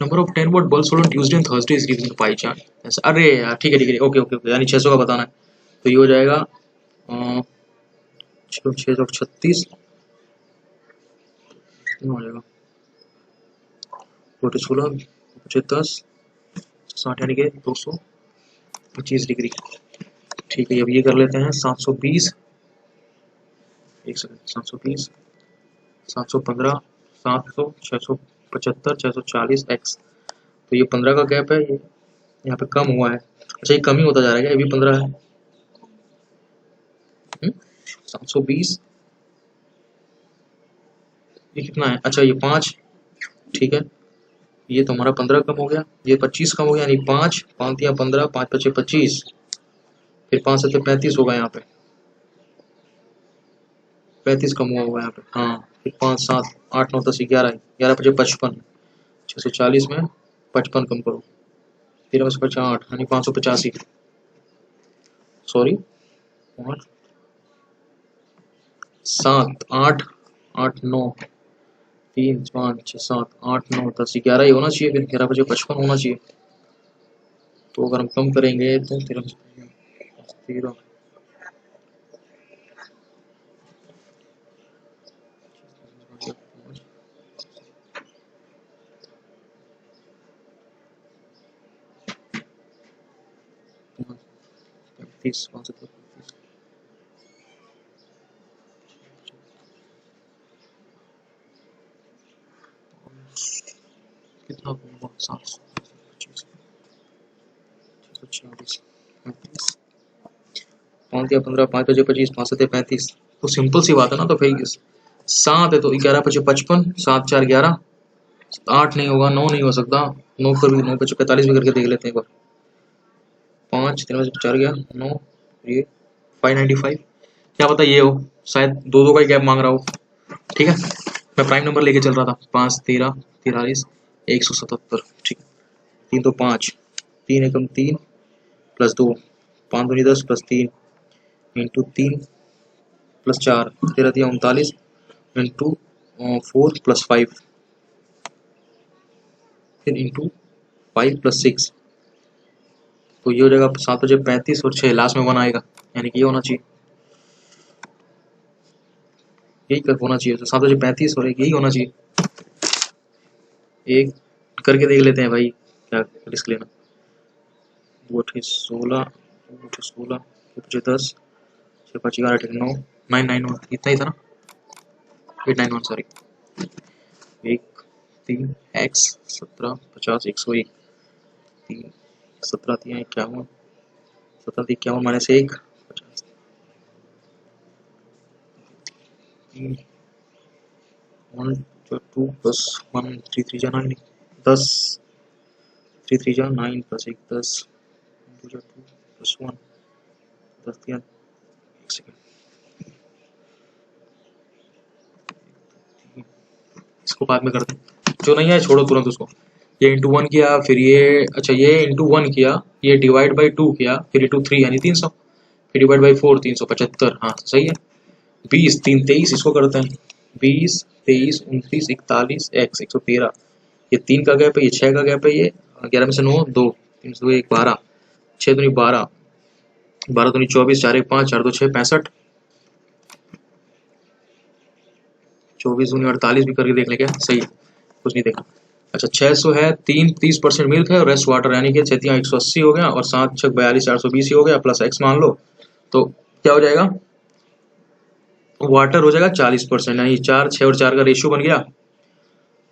number of 10 watt bulb sold on Tuesday and Thursday is given pie chart ऐसा। अरे यार ठीक है ठीक है, ओके ओके ओके, यानी 600 का बताना है। तो ये हो जाएगा 636 हो जाएगा, 16 10 60 यानी कि 225 डिग्री, ठीक है। अब ये कर लेते हैं 720, एक सेकंड, 720 715 700 675 640 एक्स, तो ये 15 का गैप है, ये यहाँ पे कम हुआ है, अच्छा ये कम ही होता जा रहा है, ये भी 15 है। 720 ये कितना है, अच्छा ये 5, ठीक है। ये तो हमारा 15 कम हो गया, ये 25 कम हो गया, यानी 5 5 या 15 5 5 25, फिर 5 7 35 होगा यहाँ पे, 35 कम हुआ होगा यहाँ पे, हाँ। फिर 5 7 8 9 10 11, 11 5 55, 640 में 55 कम करो, 13 में 8 यानी 585, सॉरी 8 7 8 8 9 3 5 6 7 8 9 10 11 ही होना चाहिए, फिर 11 बजे 55 होना चाहिए। तो अगर हम कम करेंगे तो 13 35 कितना होगा, 725 646 35 5 या 15 5 बजे 25 5 7 35, तो सिंपल सी बात है ना। तो फिर 7 है तो 11 5 55, 7 4 11, 8 नहीं होगा, 9 नहीं हो सकता, 9 पर भी 9 5 45 भी करके देख लेते हैं एक बार, 5 3 बजे 4 गया 9, ये 595, क्या पता ये हो, शायद दो दो का ही गैप मांग रहा हो। ठीक है, मैं प्राइम नंबर लेके चल रहा था, 5 13 43 177, ठीक है। 3 तो 5, 3 एकम 3 प्लस 2, 5 दूनी 10 प्लस 3 इंटू 3 प्लस 4 13 दिया 39 इंटू 4 प्लस 5, फिर इंटू 5 प्लस 6, तो ये हो जाएगा 7 बजे 35 और 6 लास्ट में 1 आएगा, यानी कि ये होना चाहिए, यही कर होना चाहिए। तो 7 बजे 35 और एक यही होना चाहिए, एक करके देख लेते हैं भाई, क्या रिस्क लेना। 2 8 16, 2 8 16, 5 10, 6 5 11 8 9 9 9 1, इतना ही था ना, 8 9 1 सॉरी, 1 3 x 17 50 101, 3 17 3 51, 17 51 माइनस 1 50, 3 1 2 प्लस 1 3 3 जा 9 10, 3 3 जा 9 प्लस 1 10, 2 जा 2 प्लस 1 10 दिया, एक सेकेंड, इसको बाद में करते हैं, जो नहीं है छोड़ो तुरंत उसको। ये इंटू 1 किया, फिर ये, अच्छा ये इंटू 1 किया, ये डिवाइड बाई 2 किया, फिर इंटू 3 यानी 300, फिर डिवाइड बाई 4 375, हाँ तो सही है। 20 3 23 इसको करते हैं, 20 23 29 41 x 113, ये 3 का गैप है, ये 6 का गैप है, ये 11 में से 9 2 3 से 2 1 12, 6 दूनी 12, 12 दूनी 24, 4 1 5 4 2 6 65, 24 दूनी 48 भी करके देख ले, क्या सही है, कुछ नहीं देखा। अच्छा 600 है, 3 30% मिल्क है और रेस्ट वाटर, यानी कि 6 180 हो गया और 7 6 42 420 ही हो गया, प्लस x मान लो, तो क्या हो जाएगा, वाटर हो जाएगा 40%, यानी 4 6 और 4 का रेशियो बन गया।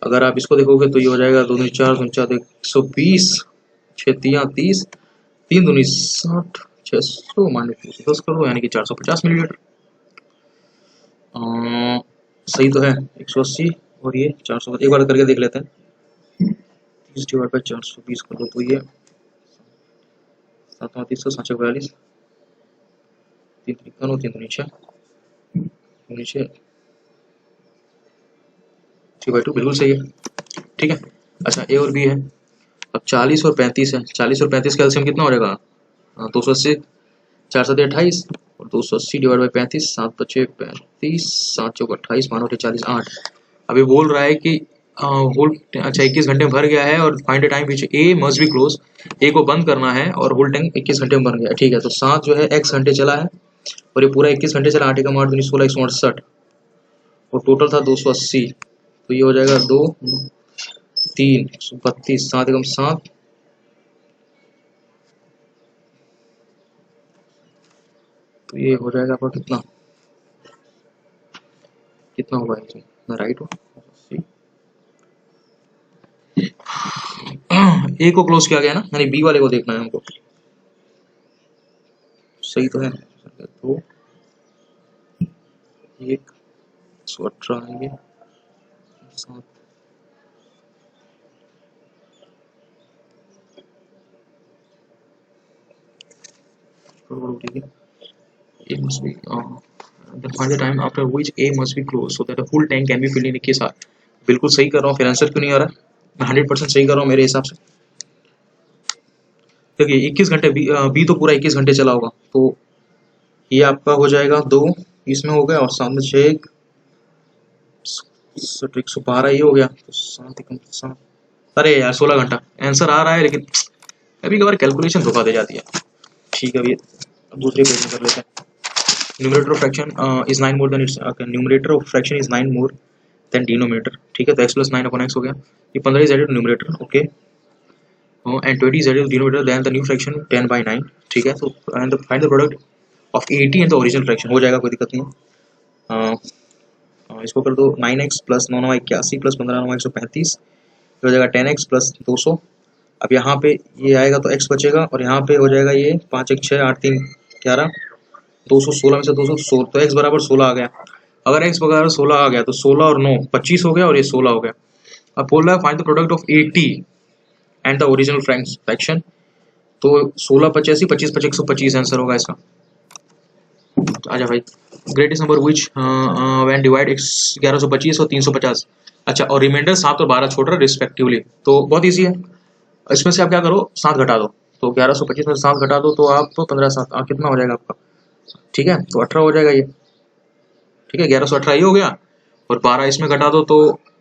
अगर आप इसको देखोगे तो ये हो जाएगा 2 4 2 4 120, 6 30, 3 दूनी 60, 600 माइनस 10 करो, यानी कि 450 मिलीलीटर। सही तो है, 180 और ये 400, एक बार करके देख लेते हैं, 30 डिवाइड बाई 420 कर दो, तो ये 7 300 7 42, 3 51 3 नीचे नीचे 3/2 बिल्कुल सही है, ठीक है। अच्छा ए और बी है, अब 40 और 35 है, 40 और 35 का एलसीएम कितना हो जाएगा, 280, 4 7 28 और 280 डिवाइड बाई 35, 7 5 35, 7 चौक 28, मानो 40 8। अभी बोल रहा है कि होल, अच्छा 21 घंटे में भर गया है और find the time which A must be close, A को बंद करना है और होल टैंक 21 घंटे में बन गया, ठीक है। तो 7 जो है x घंटे चला है और ये पूरा 21 घंटे चला, 8 का 8 16 168 और टोटल था 280, तो ये हो जाएगा 2 3 132, 7 एकम 7, तो ये हो जाएगा आपका कितना, कितना होगा ये, मैं राइट हूँ, ए को क्लोज किया गया ना, यानी बी वाले को देखना है हमको, सही तो है। तो 1 118 आएंगे, 7 1 ठीक है, A must be then find the time after which A must be closed so that a full tank can be filled in 21 hour. बिल्कुल सही कर रहा हूँ, फिर आंसर क्यों नहीं आ रहा? मैं 100% सही कर रहा हूँ मेरे हिसाब से। देखिए 21 घंटे बी तो पूरा 21 घंटे चला होगा, तो ये आपका हो जाएगा 2 इसमें हो गया, और सामने 6 112 ये हो गया, तो 7 अरे यार 16 घंटा आंसर आ रहा है, लेकिन कभी कभार कैलकुलेशन धोखा दे जाती है। ठीक है, अभी दूसरे पेज में कर लेते हैं। Numerator of fraction is 9 more than it's numerator of fraction is 9 more than denominator. ठीक है, तो x प्लस 9 अपॉन x हो गया, ये 15 is added numerator, okay, and 20 is added denominator then the new fraction 10/9। ठीक है, तो and find the product of 80 and the original fraction. हो जाएगा, कोई दिक्कत नहीं है। इसको कर दो 9x प्लस 9 9 81 प्लस 15 9 135, हो जाएगा 10x प्लस 200। अब यहाँ पे ये आएगा तो x बचेगा, और यहाँ पे हो जाएगा ये 5 1 6 8 3 11 216 में से 200 तो x बराबर 16 आ गया। अगर x बराबर 16 आ गया तो 16 और 9 25 हो गया, और ये 16 हो गया। अब बोल रहा है find the product of 80 and the original fraction, तो 16 85 25 25 125 आंसर होगा इसका। तो आजा भाई, greatest number which when divide 1125 और 350। अच्छा, और रिमाइंडर 7 और 12 छोड़ रहा रिस्पेक्टिवली, तो बहुत ईजी है। इसमें से आप क्या करो, 7 घटा दो, तो 1125 में से 7 घटा दो तो आप 15 7 कितना हो जाएगा आपका? ठीक है, तो 18 हो जाएगा ये। ठीक है, 1118 ये हो गया, और 12 इसमें घटा दो तो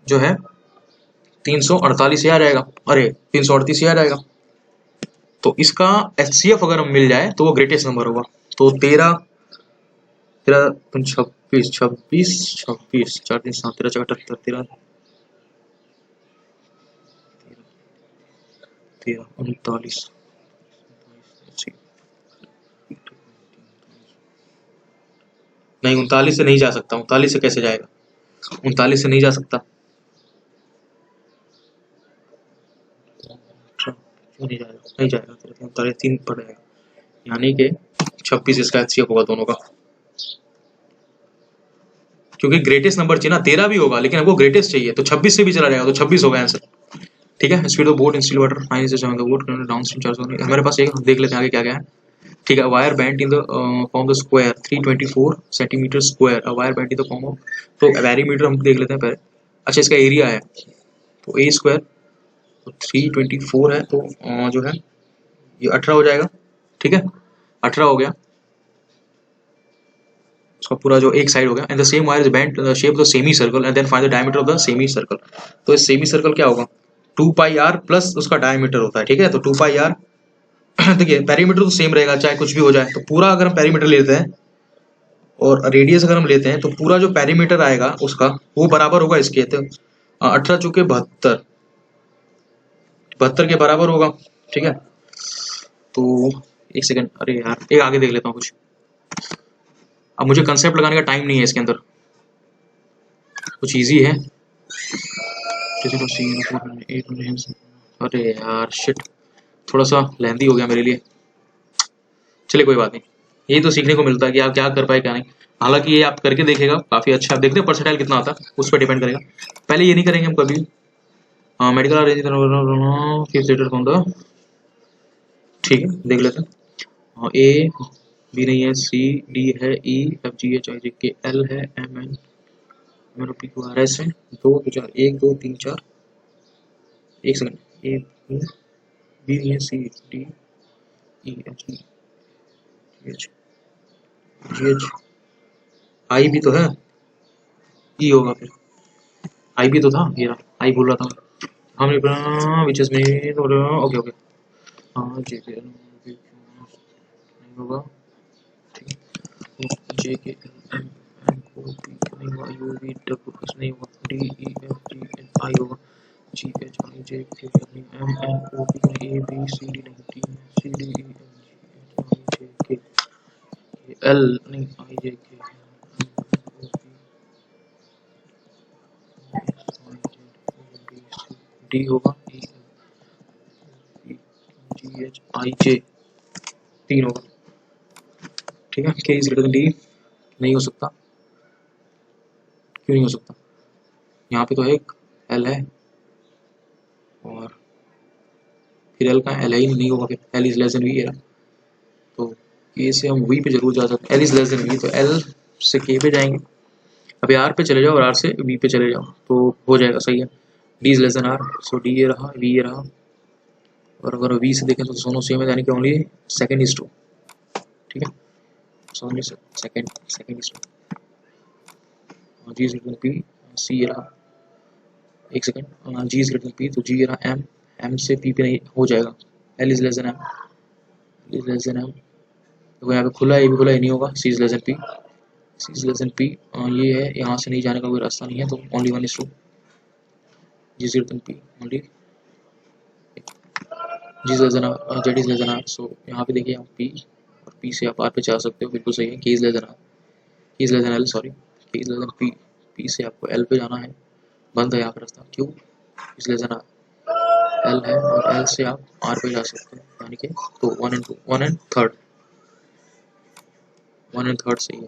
जो है 348 ये आ जाएगा, अरे 338 ये आ जाएगा। तो इसका HCF अगर हम मिल जाए तो वो ग्रेटेस्ट नंबर होगा। तो 13 13 26 26 26 4 3 7 13 78 13 39 नहीं, 39 से नहीं जा सकता, 39 से कैसे जाएगा? 39 से नहीं जा सकता, क्यों नहीं जाएगा? नहीं जाएगा, 39 3 पड़ेगा, यानी कि 26 इसका HCF होगा दोनों का, क्योंकि ग्रेटेस्ट नंबर चाहिए ना। 13 भी होगा लेकिन हमको ग्रेटेस्ट चाहिए, तो 26 से भी चला जाएगा, तो 26 होगा आंसर। ठीक है, speed of boat in still water 9 से 7 द बोट डाउनस्ट्रीम 400। हमारे पास एक देख लेते हैं आगे क्या क्या है। ठीक है, wire band in the form the square 324 centimetre square, wire band in the form of, तो वेरीमीटर हम देख लेते हैं पहले। अच्छा, इसका एरिया है तो ए स्क्वायर, तो 324 है, तो जो है ये 18 हो जाएगा। ठीक है, 18 हो गया, उसका पूरा जो एक साइड हो गया। And the same wire is bent the shape of the semi circle and then find the diameter of the semi circle. तो इस सेमी सर्कल क्या होगा, 2πr प्लस उसका डायमीटर होता है। ठीक है, तो 2πr देखिए पेरीमीटर तो सेम रहेगा चाहे कुछ भी हो जाए, तो पूरा अगर हम पेरीमीटर लेते हैं और रेडियस अगर हम लेते हैं तो पूरा जो पेरीमीटर आएगा उसका वो बराबर होगा इसके, तो 18 चुके 72 72 के बराबर होगा। ठीक है, तो एक सेकंड, अरे यार एक आगे देख लेता हूँ कुछ। अब मुझे कंसेप्ट लगाने का टाइम नहीं है इसके अंदर, कुछ इजी है। अरे यार शिट, थोड़ा सा लेंदी हो गया मेरे लिए। चलिए कोई बात नहीं, यही तो सीखने को मिलता है कि आप क्या कर पाए क्या नहीं। हालांकि ये आप करके देखेगा काफी अच्छा, आप देखते हैं परसेंटाइल कितना आता है उस पर डिपेंड करेगा। पहले ये नहीं करेंगे हम कभी। मेडिकल अरेंज, ठीक है देख लेते हैं। ए बी नहीं है, सी डी है, ई F G H I J K L है, M N M P Q R S है, 2 2 4 1 2 3 4, एक सेकंड, ए बी नहीं है, C D E F G H G H I भी तो है, ई होगा फिर, आई भी तो था, ये आई बोल रहा था हमने, विच इज में ओके ओके, हाँ जे के नहीं होगा, J K L M N O P नहीं होगा, यू वी डब्ल्यू एस नहीं होगा, D E F G H I होगा, G H I J K नहीं, एम एन ओ पी नहीं, ए बी सी डी नहीं, T C D E F G H I J K L नहीं, आई J के D होगा, ई जी H I जे 3 होगा। ठीक है, K is greater then D नहीं हो सकता, क्यों नहीं हो सकता? यहाँ पे तो एक एल है, और फिर एल का एल ही नहीं होगा, फिर L is less than V है, तो ए से हम वी पे जरूर जा सकते हैं, L is less than V, तो एल से के पे जाएंगे। अभी आर पे चले जाओ और आर से वी पे चले जाओ तो हो जाएगा, सही है। D is less than R, so D ये रहा, वी ये रहा। और अगर वी से देखें तो दोनों सेम है, यानी कि ओनली सेकंड इज टू, ठीक है। So only second is two, G is greater than P, C ये रहा, एक second, G is greater than P, तो जी ये रहा एम, एम से पी पे नहीं हो जाएगा, L is less than M, is less than M, तो यहाँ पे खुला है, ये भी खुला, ये नहीं होगा, C is less than P, C is less than P, ये है, यहाँ से नहीं जाने का कोई रास्ता नहीं है, तो only one is two, G is greater than P, only G is less than R, Z is less than R, so यहाँ पे देखिए आप पी, और पी से आप आर पे जा सकते हो, बिल्कुल सही है। K is less than R, K is less than L, sorry, K is less than P, P से आपको एल पे जाना है, बंद है यहाँ पे रास्ता, Q is less than R, L है, और एल से आप आर पे जा सकते हो, यानी कि तो one and two, one and third, one and third सही है।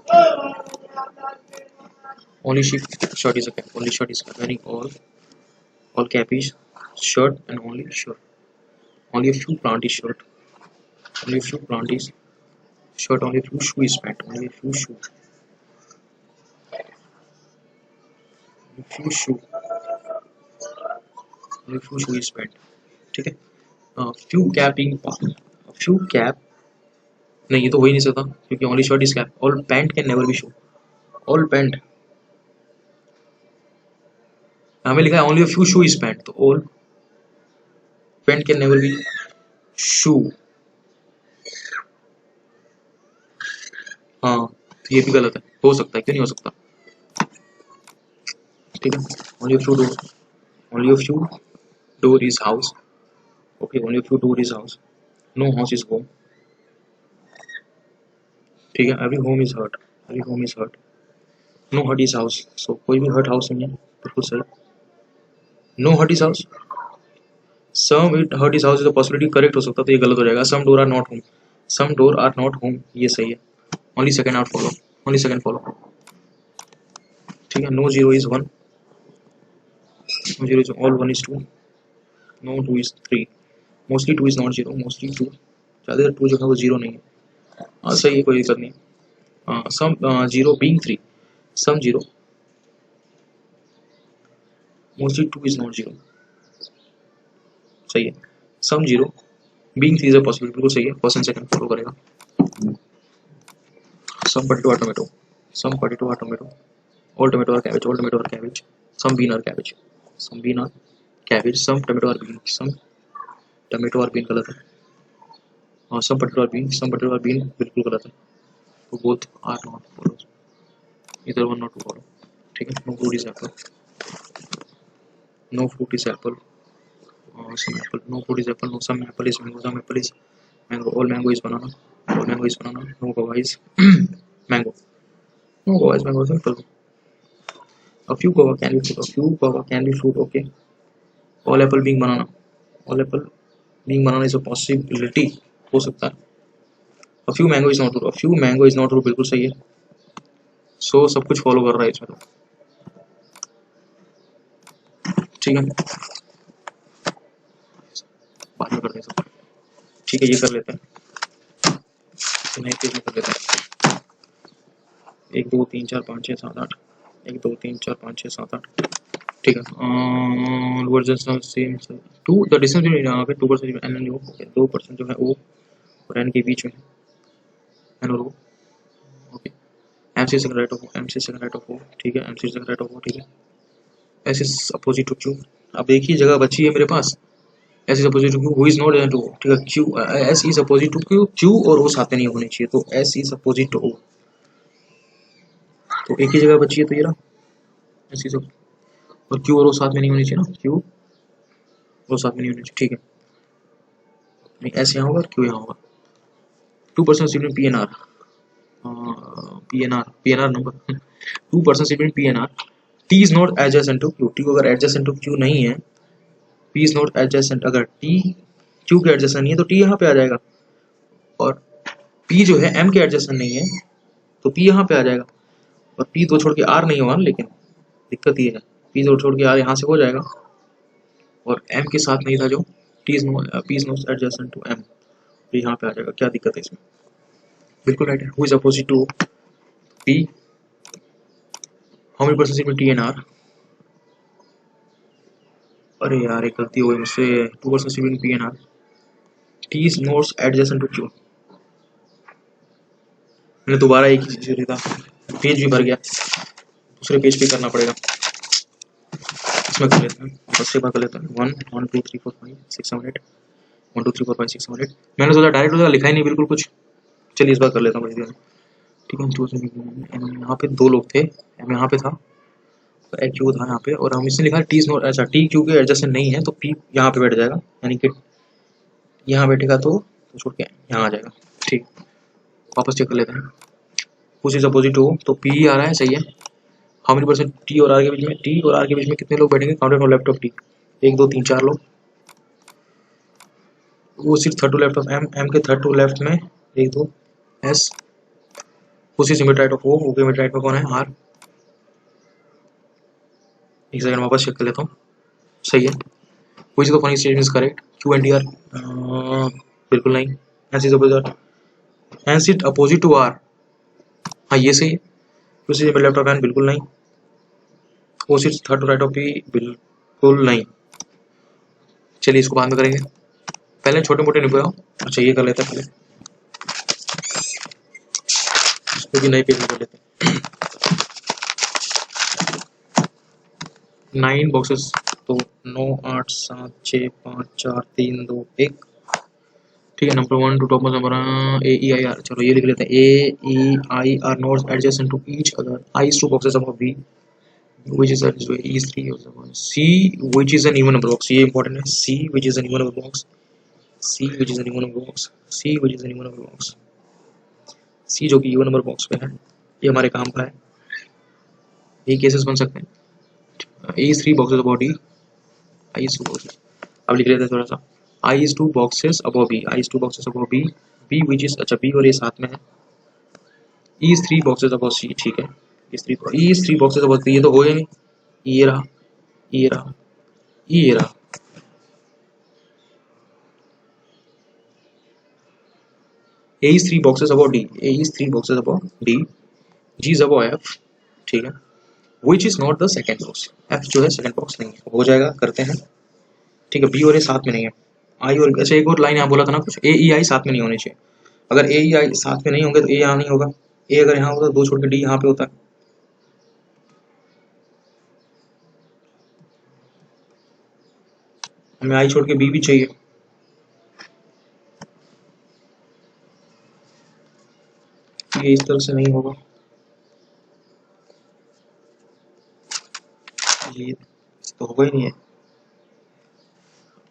Only shirt is a cap, only shirt is cap, यानी all cap is shirt and only shirt, only a few plant is shirt, only a few plant is shirt, only a few shoe is pant, only a few shoe, only a few shoe, only a few shoe is pant, ठीक है। few cap in few cap, नहीं ये तो हो ही नहीं सकता क्योंकि only shirt is cap, all pant can never be shoe, all pant, हमें लिखा है only a few shoe is pant, तो all pant can never be shoe, हाँ ये भी गलत है, हो सकता है, क्यों नहीं हो सकता, ठीक है। only a few door, only a few door is house, okay, only a few door is house, no house is home, ठीक है। every home is hurt, every home is hurt, no hurt is house, so कोई भी hurt house नहीं है, बिल्कुल सही। no hurt is house, some it hurt is house, तो possibility correct हो सकता, तो ये गलत हो जाएगा। some door are not home, some door are not home, ये सही है। only second out follow, only second follow, ठीक है। no zero is one, no zero is all, one is two, no two is three, mostly two is not zero, mostly two, ज़्यादातर to जो है वो zero नहीं है, हाँ सही है, कोई दिक्कत नहीं। Some zero being three, some zero, mostly two is not zero, सही है। Some zero being three is a possibility, बिल्कुल सही है, फर्स्ट एंड सेकंड फॉलो करेगा। Some potato are tomato, some potato are tomato, all tomato are cabbage, all tomato are cabbage, some bean are cabbage, some bean are cabbage, some tomato are bean, some tomato are bean गलत है, और some potato are bean, some potato are bean बिल्कुल गलत है, तो both are not follow, इधर one not two follow, ठीक है। No fruit is apple, no fruit is apple, some apple, no fruit is apple, no, some apple is mango, some apple is mango, all mango is banana, all mango is banana, no guava is mango, no guava is mango, simple. A few guava can be fruit, a few guava can be fruit, okay. All apple being banana, all apple being banana is a possibility, हो सकता है। a few mango is not true, a few mango is not true, बिल्कुल सही है। so सब कुछ follow कर रहा है इसमें, ठीक है। बाद में करते हैं सब, ठीक है। ये कर लेते हैं, नए पेज में कर लेते हैं। 1 2 3 4 5 6 7 8, 1 2 3 4 5 6 7 8, ठीक है। Version same two, the distance between यहाँ पे 2% एन एंड ओ, 2% जो है ओ और एन के बीच में एन और O, okay. M C second right of O, M C second right of O, ठीक है। M C second right of O, ठीक है। S is opposite to Q, अब एक ही जगह बची है मेरे पास, S is opposite to Q, who is not N to O, ठीक है। Q, S is opposite to Q, Q और ओ साथ में नहीं होने चाहिए, तो S is opposite two O, तो एक ही जगह बची है, तो ये रहा एस इज, और क्यू और ओ साथ में नहीं होनी चाहिए ना, क्यू और साथ में नहीं होनी चाहिए, ठीक है। नहीं, एस यहाँ होगा और क्यू यहाँ होगा। 2% between P N R, P N R number 2% between P N R, T is not adjacent to Q, T अगर एडजेसेंट टू क्यू नहीं है, पी इज नॉट एडजेसेंट, अगर टी क्यू के एडजेसेंट नहीं है तो टी यहाँ पे आ जाएगा, और पी जो है एम के एडजेसेंट नहीं है तो पी यहाँ पे आ जाएगा, और पी दो छोड़ के आर नहीं होगा, लेकिन दिक्कत ये है पी दो छोड़ के आर यहाँ से हो जाएगा, और एम के साथ नहीं था जो, T is not, P is not adjacent to M, तो यहाँ पे आ जाएगा। क्या दिक्कत है इसमें, बिल्कुल राइट है। Who is opposite to P, how many percent में टी एंड आर। अरे यार एक गलती हो गई मुझसे, 2% between P and R. T is notes adjacent to Q. मैंने दोबारा एक ही चीज लिखा, पेज भी भर गया, दूसरे पेज पे करना पड़ेगा। इसमें कर लेते हैं, फर्स्ट से बार कर लेते हैं। 1 1 2 3 4 5 6 7 8, 1 2 3 4 5 6 7 8। मैंने सोचा डायरेक्ट हो जाएगा, लिखा ही नहीं बिल्कुल कुछ। चलिए इस बार कर लेता हूँ बड़ी देर में। ठीक है, यहाँ पे दो लोग थे, एम यहाँ पे था, ए क्यू था यहाँ पे, और हम इसने लिखा टी नोट, अच्छा टी क्यू के एडजस्टेंट नहीं है तो पी यहाँ पे बैठ जाएगा, यानी कि यहाँ बैठेगा तो छोड़ के यहाँ आ जाएगा। ठीक, वापस चेक कर लेते हैं। कुछ इज अपोजिट हो तो पी आ रहा है, सही है। हाउ मेनी परसेंट टी और आर के बीच में, टी और आर के बीच में कितने लोग बैठेंगे, counted from left of T, 1 2 3 4 लोग। वो सिर्फ third to left of M, M के थर्ड टू लेफ्ट में 1 2 एस। उसी से मिड राइट ऑफ ओ के मिड राइट में कौन है, आर। एक सेकंड वापस चेक कर लेता हूँ, सही है। Which of the following statement is correct, Q and T R, बिल्कुल नहीं। S is opposite, S is opposite to R, हाँ ये सही है। उसी से मिड लेफ्ट ऑफ एन, बिल्कुल नहीं। ओ सिर्फ third to right of P, बिल्कुल नहीं। चलिए इसको बाद में करेंगे, पहले छोटे मोटे निपटाओ। अच्छा ये कर लेते हैं पहले, इसको भी नए पेज में कर लेते हैं। 9 बॉक्सेस, तो 9 8 7 6 5 4 3 2 1। ठीक है, number 1 to top most number A E I R. चलो ये लिख लेते हैं, A E I R notes adjacent to each other, I is two boxes above B which is E is 3 of the one. C which is an even number box, ये important है। C which is an even number box, C which is an even number box, C which is an even number box, C जो कि even number box पे है, ये हमारे काम का है। ये केसेस बन सकते हैं। A is 3 boxes above D, I is 2 boxes। अब लिख लेते हैं थोड़ा सा, I is 2 boxes above B, I is 2 boxes above B, B which is, अच्छा B और ये साथ में है। E is 3 boxes above C, ठीक है। E is 3 boxes above C, ये तो हो ही नहीं, ये रहा, ये रहा, ये रहा। A is 3 boxes above D, A is 3 boxes above D, G is above F, ठीक है। Which is not the second box, F जो है second box नहीं है, हो जाएगा, करते हैं। ठीक है, B और A साथ में नहीं है, I और, अच्छा एक और लाइन यहाँ बोला था ना कुछ, A E I साथ में नहीं होने चाहिए। अगर A E I साथ में नहीं होंगे तो A यहाँ नहीं होगा, A अगर यहाँ होगा तो 2 छोड़ के D यहाँ पे होता है। हमें I छोड़ के B भी चाहिए, ये इस तरह से नहीं होगा, ये तो होगा ही नहीं है।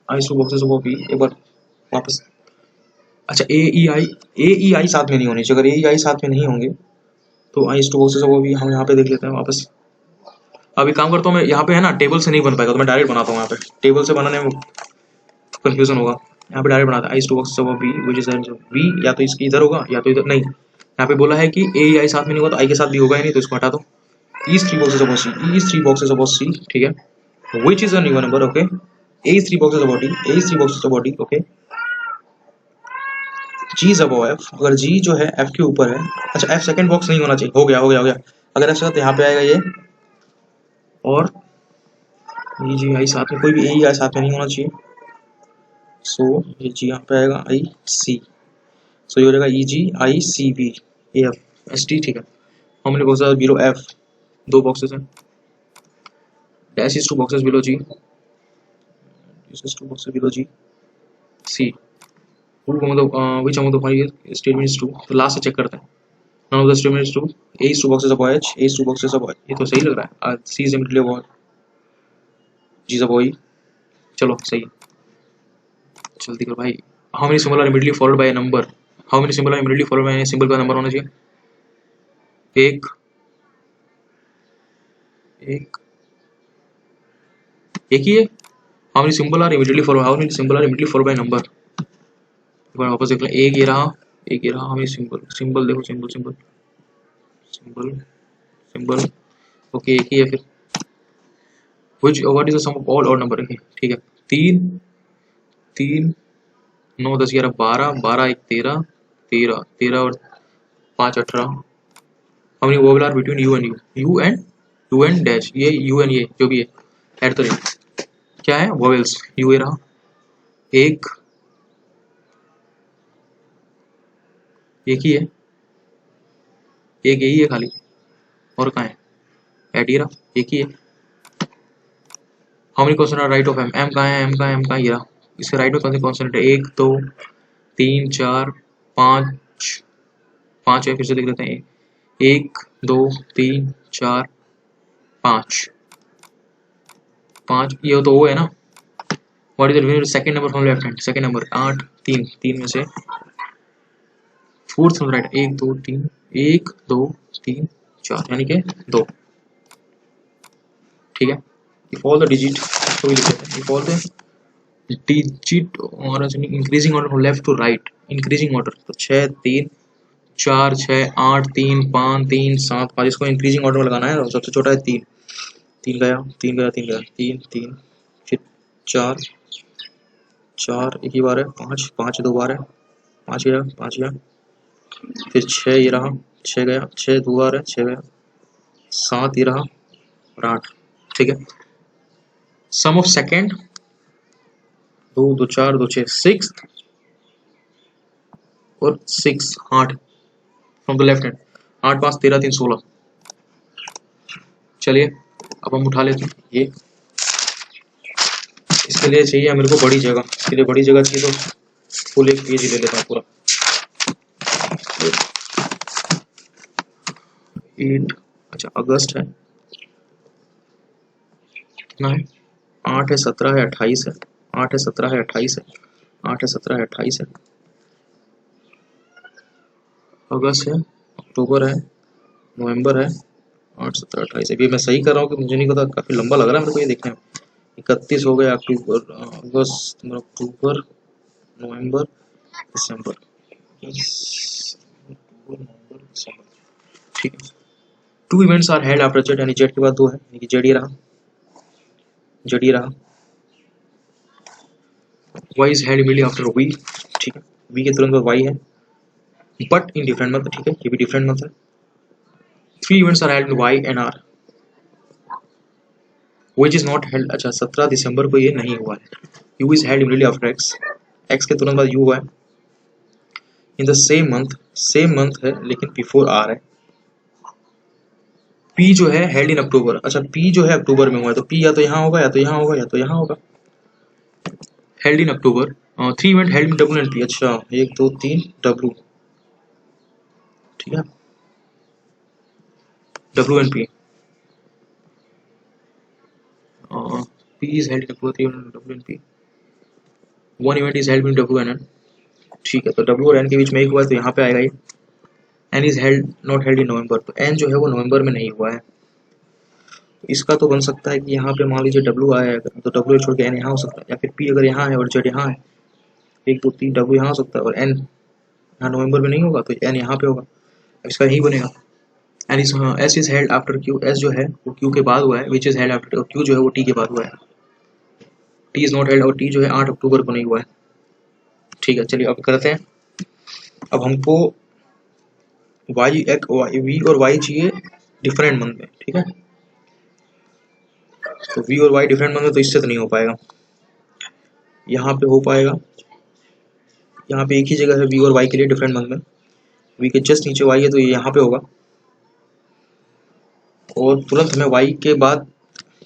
I 2 boxes above B, एक बार वापस, अच्छा ए ई आई साथ में नहीं होनी चाहिए। अगर ए ई आई साथ में नहीं होंगे तो आई टू बॉक्सेस वो भी हम यहाँ पे देख लेते हैं वापस। अभी काम करता हूँ मैं, यहाँ पे है ना टेबल से नहीं बन पाएगा तो मैं डायरेक्ट बनाता हूँ। यहाँ पे टेबल से बनाने में कंफ्यूजन होगा, यहाँ पे डायरेक्ट बनाता है। आई टू बॉक्सेस वो बी विच इज बी, या तो इसकी इधर होगा या तो इधर, नहीं यहाँ पे बोला है कि ए ई आई साथ में नहीं होगा तो आई के साथ भी होगा ही नहीं, तो इसको हटा दो। ई 3 boxes above C, E is 3 boxes above C, ठीक है। Which is an even number, okay? A is 3 boxes above D, A is 3 boxes above D, okay? G is above F, अगर G जो है F के ऊपर है, अच्छा F second box नहीं होना चाहिए, हो गया हो गया हो गया। अगर ऐसा तो यहाँ पे आएगा ये, और ये जी आई साथ में, कोई भी ए आई साथ में नहीं होना चाहिए। सो ये जी यहाँ पे आएगा आई सी, सो ये हो जाएगा E G I C B A F S T, ठीक है। How many boxes below F, 2 boxes हैं। Dash is 2 boxes below G, this is 2 boxes below G C. which among the following statement is true, तो last से check करते हैं। none of the statement is true, A is 2 boxes above H, A is 2 boxes above H, ये तो सही लग रहा है। C is immediately above, G is above E, चलो सही है। जल्दी कर भाई। how many symbol are immediately followed by a number, how many symbol are immediately followed by a symbol का नंबर होना चाहिए, एक एक एक ही है। how many symbol are immediately followed, how many symbol are immediately followed by a number, एक बार वापस देख लें। एक ये रहा, एक ये रहा। हमें सिंबल सिंबल देखो, symbol symbol symbol symbol, okay एक ही है। फिर which what is the sum of all odd number, ठीक है। 3 3 9 10 11 12, 12 1 13, 13 13 और 5 18। How many vowel are between U and U and dash, ये यू एंड ये जो भी है एट द रेट क्या है वोवेल्स, यू ए रहा एक ही है, एक यही है खाली, और कहाँ है एट ये रहा एक ही है। How many consonant are right of M, M कहाँ है, एम कहाँ है, एम कहाँ है, ये रहा। इसके राइट में कौन सी कॉन्सोनेंट है, 1 2 3 4 5 5 है, फिर से देख लेते हैं 1 2 3 4 5 5, ये तो वो है ना। What is the second number from left hand, second number 8 3 3 में से फोर्थ फ्रॉम राइट 1 2 3 1 2 3 4 यानी कि 2, ठीक है। इफ ऑल द डिजिट तो लिख देते हैं, इफ ऑल द डिजिट और increasing order from left to right, increasing order तो 6 3 4 6 8 3 5 3 7 5, इसको इंक्रीजिंग ऑर्डर में लगाना है। सबसे छोटा है 3 3 गया 3 गया 3 गया 3 3, फिर 4 4 एक ही बार है, 5 5 दो बार है, 5 गया 5 गया, फिर 6 ये रहा 6 गया 6 दो बार है 6 गया, 7 ये रहा और 8, ठीक है। सम ऑफ सेकेंड 2 2 4 2 6 6 और 6 8 फ्रॉम द लेफ्ट हैंड, 8 5 13 3 16। चलिए अब हम उठा लेते हैं ये। इसके लिए चाहिए मेरे को बड़ी जगह, इसके लिए बड़ी जगह चाहिए तो फुल एक पेज ले लेता हूँ पूरा। 8 अच्छा अगस्त है, कितना है 8 है 17 है 28 है, 8 है 17 है 28 है, 8 है 17 है 28 है, अगस्त है अक्टूबर है नवंबर है 8 17 28। अभी मैं सही कर रहा हूँ कि मुझे नहीं पता, काफी लंबा लग रहा है मेरे को ये देखने में। 31 हो गया अक्टूबर अगस्त अक्टूबर नवंबर दिसंबर, ठीक है। 2 events are held after Z, यानी जेड के बाद 2 है, यानी कि जेड ये रहा जेड ये रहा। Y is held immediately after V, ठीक है, वी के तुरंत बाद वाई है बट इन डिफरेंट मंथ, ठीक है, ये भी डिफरेंट मंथ है। 3 events are held in Y and R which is not held, अच्छा 17 दिसंबर को ये नहीं हुआ है। U is held immediately after X, X के तुरंत बाद यू हुआ है। इन द सेम मंथ है लेकिन बिफोर आर है। पी जो है हेल्ड इन अक्टूबर, अच्छा पी जो है अक्टूबर में हुआ है तो पी या तो यहाँ होगा या तो यहाँ होगा या तो यहाँ होगा। Held in October 3 event held in W and P, अच्छा 1 2 3 डब्ल्यू, ठीक है, W and P, P is held in October 3 event W and P, 1 event is held in W and N, ठीक है। तो डब्ल्यू और एन के बीच में एक हुआ है तो यहाँ पे आएगा ये। N is held not held in November, तो एन जो है वो नवंबर में नहीं हुआ है। इसका तो बन सकता है कि यहाँ पे मान लीजिए डब्ल्यू आया है तो डब्ल्यू छोड़ के एन यहाँ हो सकता है, या फिर पी अगर यहाँ है और जेड यहाँ है 1 2 3 डब्ल्यू यहाँ हो सकता है और एन यहाँ नवंबर में नहीं होगा तो एन यहाँ पे होगा, इसका यही बनेगा। एंड इस S is held after Q, S जो है वो क्यू के बाद हुआ है, which is held after, Q जो है वो टी के बाद हुआ है। टी इज नॉट हेल्ड और टी जो है 8 अक्टूबर को नहीं हुआ है, ठीक है। चलिए अब करते हैं, अब हमको वाई एक वी और वाई चाहिए डिफरेंट मंथ में, ठीक है। तो वी और वाई डिफरेंट मंथ में तो इससे तो नहीं हो पाएगा, यहाँ पे हो पाएगा, यहाँ पे एक ही जगह है वी और वाई के लिए डिफरेंट मंथ में, वी के जस्ट नीचे वाई है तो ये यहाँ पे होगा। और तुरंत हमें वाई के बाद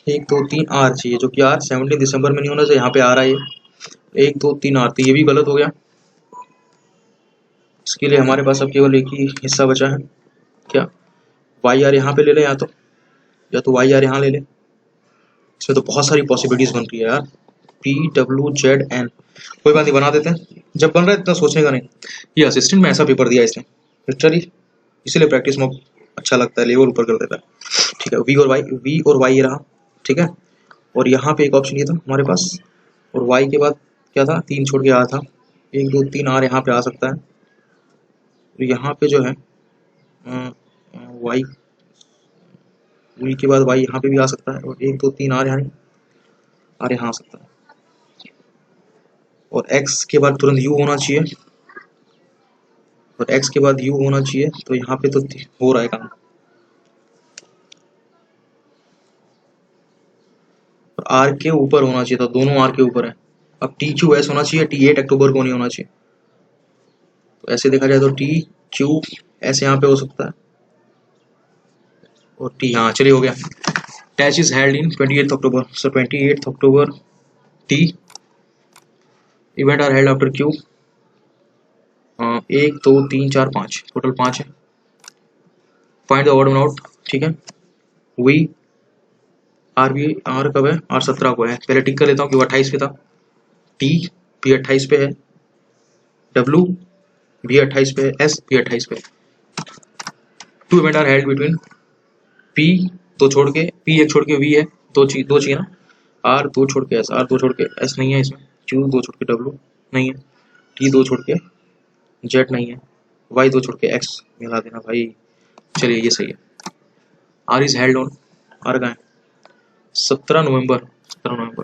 1 2 3 आर चाहिए, जो कि आर 17 दिसंबर में नहीं होना चाहिए, यहाँ पे आ रहा है ये 1 2 3 आर, तो ये भी गलत हो गया। इसके लिए हमारे पास अब केवल एक ही हिस्सा बचा है, क्या वाई आर यहाँ पे ले ले, या तो वाई आर यहाँ ले ले। इसमें तो बहुत सारी पॉसिबिलिटीज बन रही है यार, पी डब्ल्यू जेड एन, कोई बात नहीं बना देते हैं, जब बन रहा है इतना सोचने का नहीं। ये असिस्टेंट में ऐसा पेपर दिया इसने लिटरली, इसीलिए प्रैक्टिस में अच्छा लगता है, लेवल ऊपर कर देता है, ठीक है। वी और वाई ये रहा, ठीक है। और यहाँ पे एक ऑप्शन ये था हमारे पास, और वाई के बाद क्या था 3 छोड़ के आया था, 1 2 3 आर यहाँ पे आ सकता है। तो यहाँ पे जो है वाई वी के बाद वाई यहाँ पे भी आ सकता है, और 1 2 3 आर यहाँ आ सकता है। और एक्स के बाद तुरंत यू होना चाहिए, और x के बाद u होना चाहिए, तो यहाँ पे तो हो रहा है काम। और r के ऊपर होना चाहिए था, दोनों r के ऊपर है। अब टी क्यू एस होना चाहिए, टी 8 अक्टूबर को नहीं होना चाहिए। तो ऐसे देखा जाए तो टी क्यू एस यहाँ पे हो सकता है, और टी, हाँ चलिए हो गया। टैच is held in 28 October, so 28 October T event are held after Q. 1 2 3 4 5, total 5 है। Find the odd one out, ठीक है। वी आर भी, आर कब है, आर 17 को है, पहले टिक कर लेता हूँ क्योंकि 28 पे था। टी भी 28 पे है, डब्ल्यू भी 28 पे है, एस भी 28 पे है। Two event are held between P, दो छोड़ के पी, एक छोड़ के वी है, दो चाहिए ना। आर दो छोड़ के एस, आर दो छोड़ के एस नहीं है इसमें। क्यू दो छोड़ के डब्ल्यू नहीं है। टी दो छोड़ के जेड नहीं है। वाई दो छोड़ के एक्स मिला देना भाई। चलिए ये सही है। R is held on, R का है 17 नवंबर, 17 नवंबर।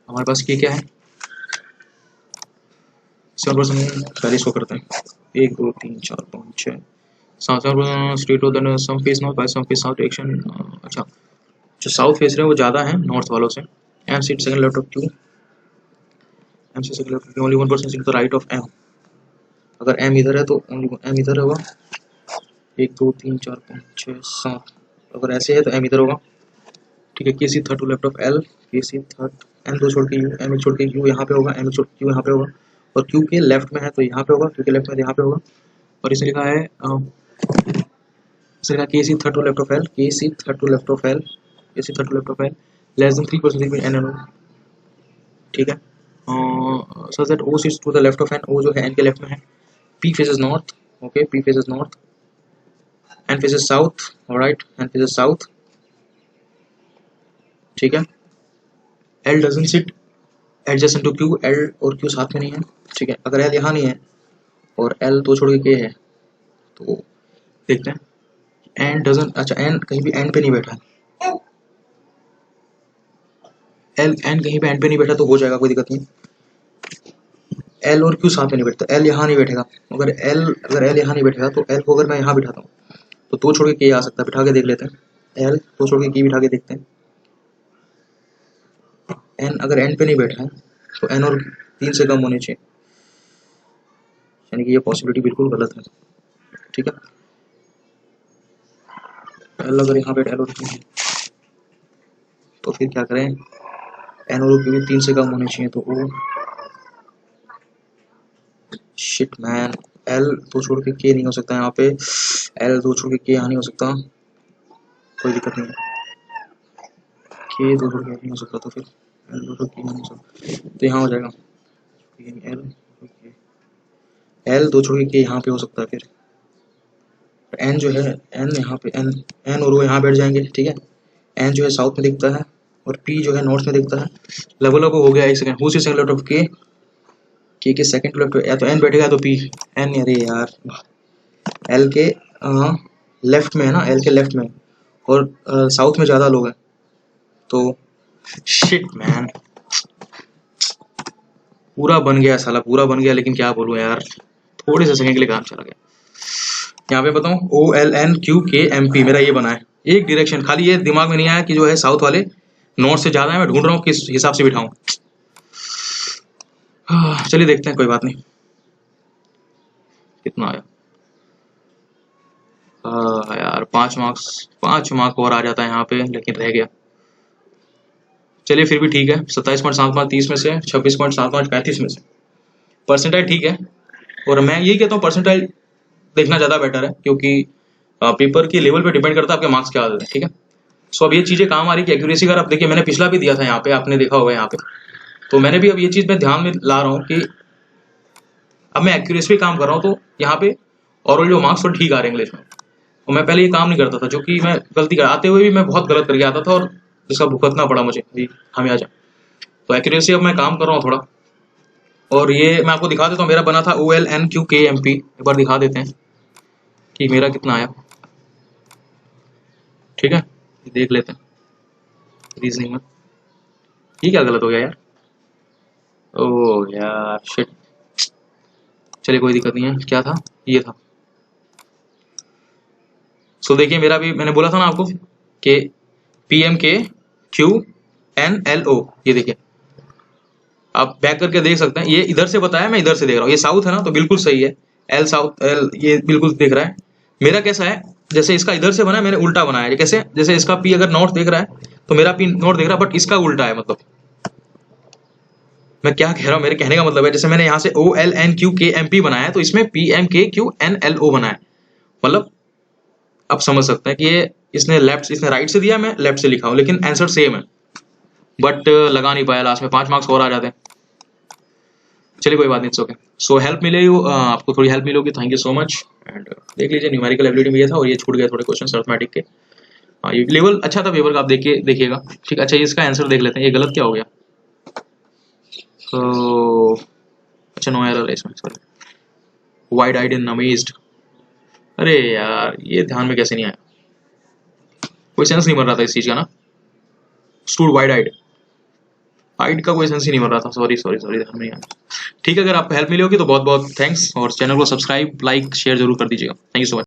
हमारे पास क्या है, 7% पहले इसको करते हैं। 1 2 3 4 5 6 7 state of the some face north by some face south direction. अच्छा, जो साउथ फेस रहे हैं वो ज़्यादा है नॉर्थ वालों से। M seat second left of Q, M C second left, only 1% to the right of M. अगर एम इधर है तो ओनली एम इधर होगा। 1 2 3 4 5 6 7, अगर ऐसे है तो एम इधर होगा, ठीक है। K C third to left of L, K C third, M दो छोड़ के यू, एम एक छोड़ के यू यहाँ पे होगा, एम एक छोड़ के क्यू यहाँ पे होगा। और क्यू के लेफ्ट में है तो यहाँ पे होगा, क्यू के लेफ्ट में तो यहाँ पे होगा। और इसे लिखा है K C third to left of L, K C third to left of L, K C third to left of L, less than 3% between N and O, ठीक है। So that O sits to the left of N, O जो है N के लेफ्ट में है। P faces north, okay, P faces north, N faces south, alright, N faces south, ठीक है। L doesn't sit adjacent to Q, L और Q साथ में नहीं है, ठीक है। अगर एल यहाँ नहीं है और एल दो छोड़ के के है तो देखते हैं। एन डजंट, अच्छा एन कहीं भी एन पे नहीं बैठा है, एल एन कहीं पे एन पे नहीं बैठा तो हो जाएगा, कोई दिक्कत नहीं। एल और क्यू साथ में नहीं बैठता, एल यहाँ नहीं बैठेगा। अगर एल यहाँ नहीं बैठेगा तो एल को अगर मैं यहाँ बिठाता हूँ तो दो छोड़ के के आ सकता है, बिठा के देख लेते हैं। एल दो छोड़ के के बिठा के देखते हैं। एन अगर एन पे नहीं बैठा है तो एन और 3 से कम होने चाहिए, यानी कि ये पॉसिबिलिटी बिल्कुल गलत है, ठीक है। एल अगर यहाँ बैठा, एल और क्यू तो फिर क्या करें, एन और क्यू 3 से कम होने चाहिए, तो ओ शिट मैन, एल दो छोड़ के के नहीं हो सकता यहाँ पे, एल दो छोड़ के के यहाँ नहीं हो सकता, कोई दिक्कत नहीं है। के दो छोड़ के नहीं हो सकता तो फिर एल दो छोड़ के नहीं हो सकता, तो यहाँ हो जाएगा एल, एल दो छोड़ के के यहाँ पे हो सकता है। फिर एन जो है, एन यहाँ पे, एन एन और वो यहाँ बैठ जाएंगे, ठीक है। एन जो है साउथ में दिखता है और पी जो है नॉर्थ में दिखता है। लगभग हो गया एक second, who is second left of के सेकंड लेफ्ट, या तो एन बैठेगा तो पी, एन, अरे यार एल के लेफ्ट में है ना, एल के लेफ्ट में, और साउथ में ज़्यादा लोग हैं तो शिट मैन, पूरा बन गया साला, पूरा बन गया, लेकिन क्या बोलूँ यार, थोड़े से सेकंड के लिए काम चला गया। यहाँ पे बताऊँ ओ एल एन क्यू के एम पी, मेरा ये बना है एक डायरेक्शन, खाली ये दिमाग में नहीं आया कि जो है साउथ वाले नॉर्थ से ज़्यादा है, मैं ढूंढ रहा हूँ किस हिसाब से बिठाऊँ। चलिए देखते हैं, कोई बात नहीं। कितना आया, यार 5 मार्क्स, 5 मार्क और आ जाता है यहाँ पे, लेकिन रह गया। चलिए फिर भी ठीक है, 27.75 30 में से, 26.75 35 में से, परसेंटाइल ठीक है। और मैं यही कहता हूँ परसेंटाइल देखना ज़्यादा बेटर है, क्योंकि पेपर के लेवल पे डिपेंड करता है आपके मार्क्स क्या आते हैं, ठीक है। सो अब ये चीज़ें काम आ रही कि एक्यूरेसी, अगर आप देखिए मैंने पिछला भी दिया था यहाँ पे, आपने देखा होगा यहाँ पे, तो मैंने भी अब ये चीज़ में ध्यान में ला रहा हूँ कि अब मैं एक्यूरेसी पे काम कर रहा हूँ, तो यहाँ पे और जो मार्क्स थोड़े ठीक आ रहे हैं इंग्लिश में। तो मैं पहले ये काम नहीं करता था, जो कि मैं गलती कर आते हुए भी मैं बहुत गलत करके आता था, और जिसका भुगतना पड़ा मुझे भी हमें। तो एक्यूरेसी अब मैं काम कर रहा हूँ थोड़ा। और ये मैं आपको दिखा देता हूँ, मेरा बना था ओ एल एन क्यू के एम पी, एक बार दिखा देते हैं कि मेरा कितना आया, ठीक है। देख लेते हैं रीजनिंग में, ये क्या गलत हो गया यार, ओह यार शिट, चलिए कोई दिक्कत नहीं है। क्या था, ये था। सो देखिए मेरा भी, मैंने बोला था ना आपको कि PMKQNLO, ये देखिए आप बैक करके देख सकते हैं। ये इधर से बताया, मैं इधर से देख रहा हूँ। ये साउथ है ना, तो बिल्कुल सही है। एल साउथ, एल ये बिल्कुल दिख रहा है। मेरा कैसा है, जैसे इसका इधर से बना है, मैंने उल्टा बनाया है। कैसे, जैसे इसका पी अगर नॉर्थ देख रहा है तो मेरा पी नॉर्थ देख रहा है, बट इसका उल्टा है। मतलब मैं क्या कह रहा हूँ, मेरे कहने का मतलब है, जैसे मैंने यहाँ से OLNQKMP बनाया है, तो इसमें PMKQNLO बना है। मतलब आप समझ सकते हैं कि ये इसने राइट से दिया, मैं लेफ्ट से लिखा हूँ, लेकिन आंसर सेम है। बट लगा नहीं पाया, लास्ट में 5 मार्क्स और आ जाते हैं। चलिए कोई बात नहीं, इट्स ओके। सो हेल्प मिलेगी, आपको थोड़ी हेल्प मिलेगी, thank you so much. And देख लीजिए न्यूमेरिकल एबिलिटी में ये था, और ये छूट गया थोड़े क्वेश्चन अर्थमेटिक के। हाँ, ये लेवल अच्छा था पेपर का, आप देखिएगा। ठीक, अच्छा इसका आंसर देख लेते हैं, ये गलत क्या हो गया। तो अच्छा, नो एरर है इसमें, sorry. Wide eyed in amazed, अरे यार ये ध्यान में कैसे नहीं आया, कोई सेंस नहीं बन रहा था इस चीज का ना। स्टूड वाइड आइड, आइड का कोई सेंस ही नहीं बन रहा था, सॉरी सॉरी सॉरी, ध्यान में नहीं आया। ठीक है, अगर आपको हेल्प मिली होगी तो बहुत बहुत थैंक्स, और चैनल को सब्सक्राइब, लाइक, शेयर जरूर कर दीजिएगा। Thank you so much.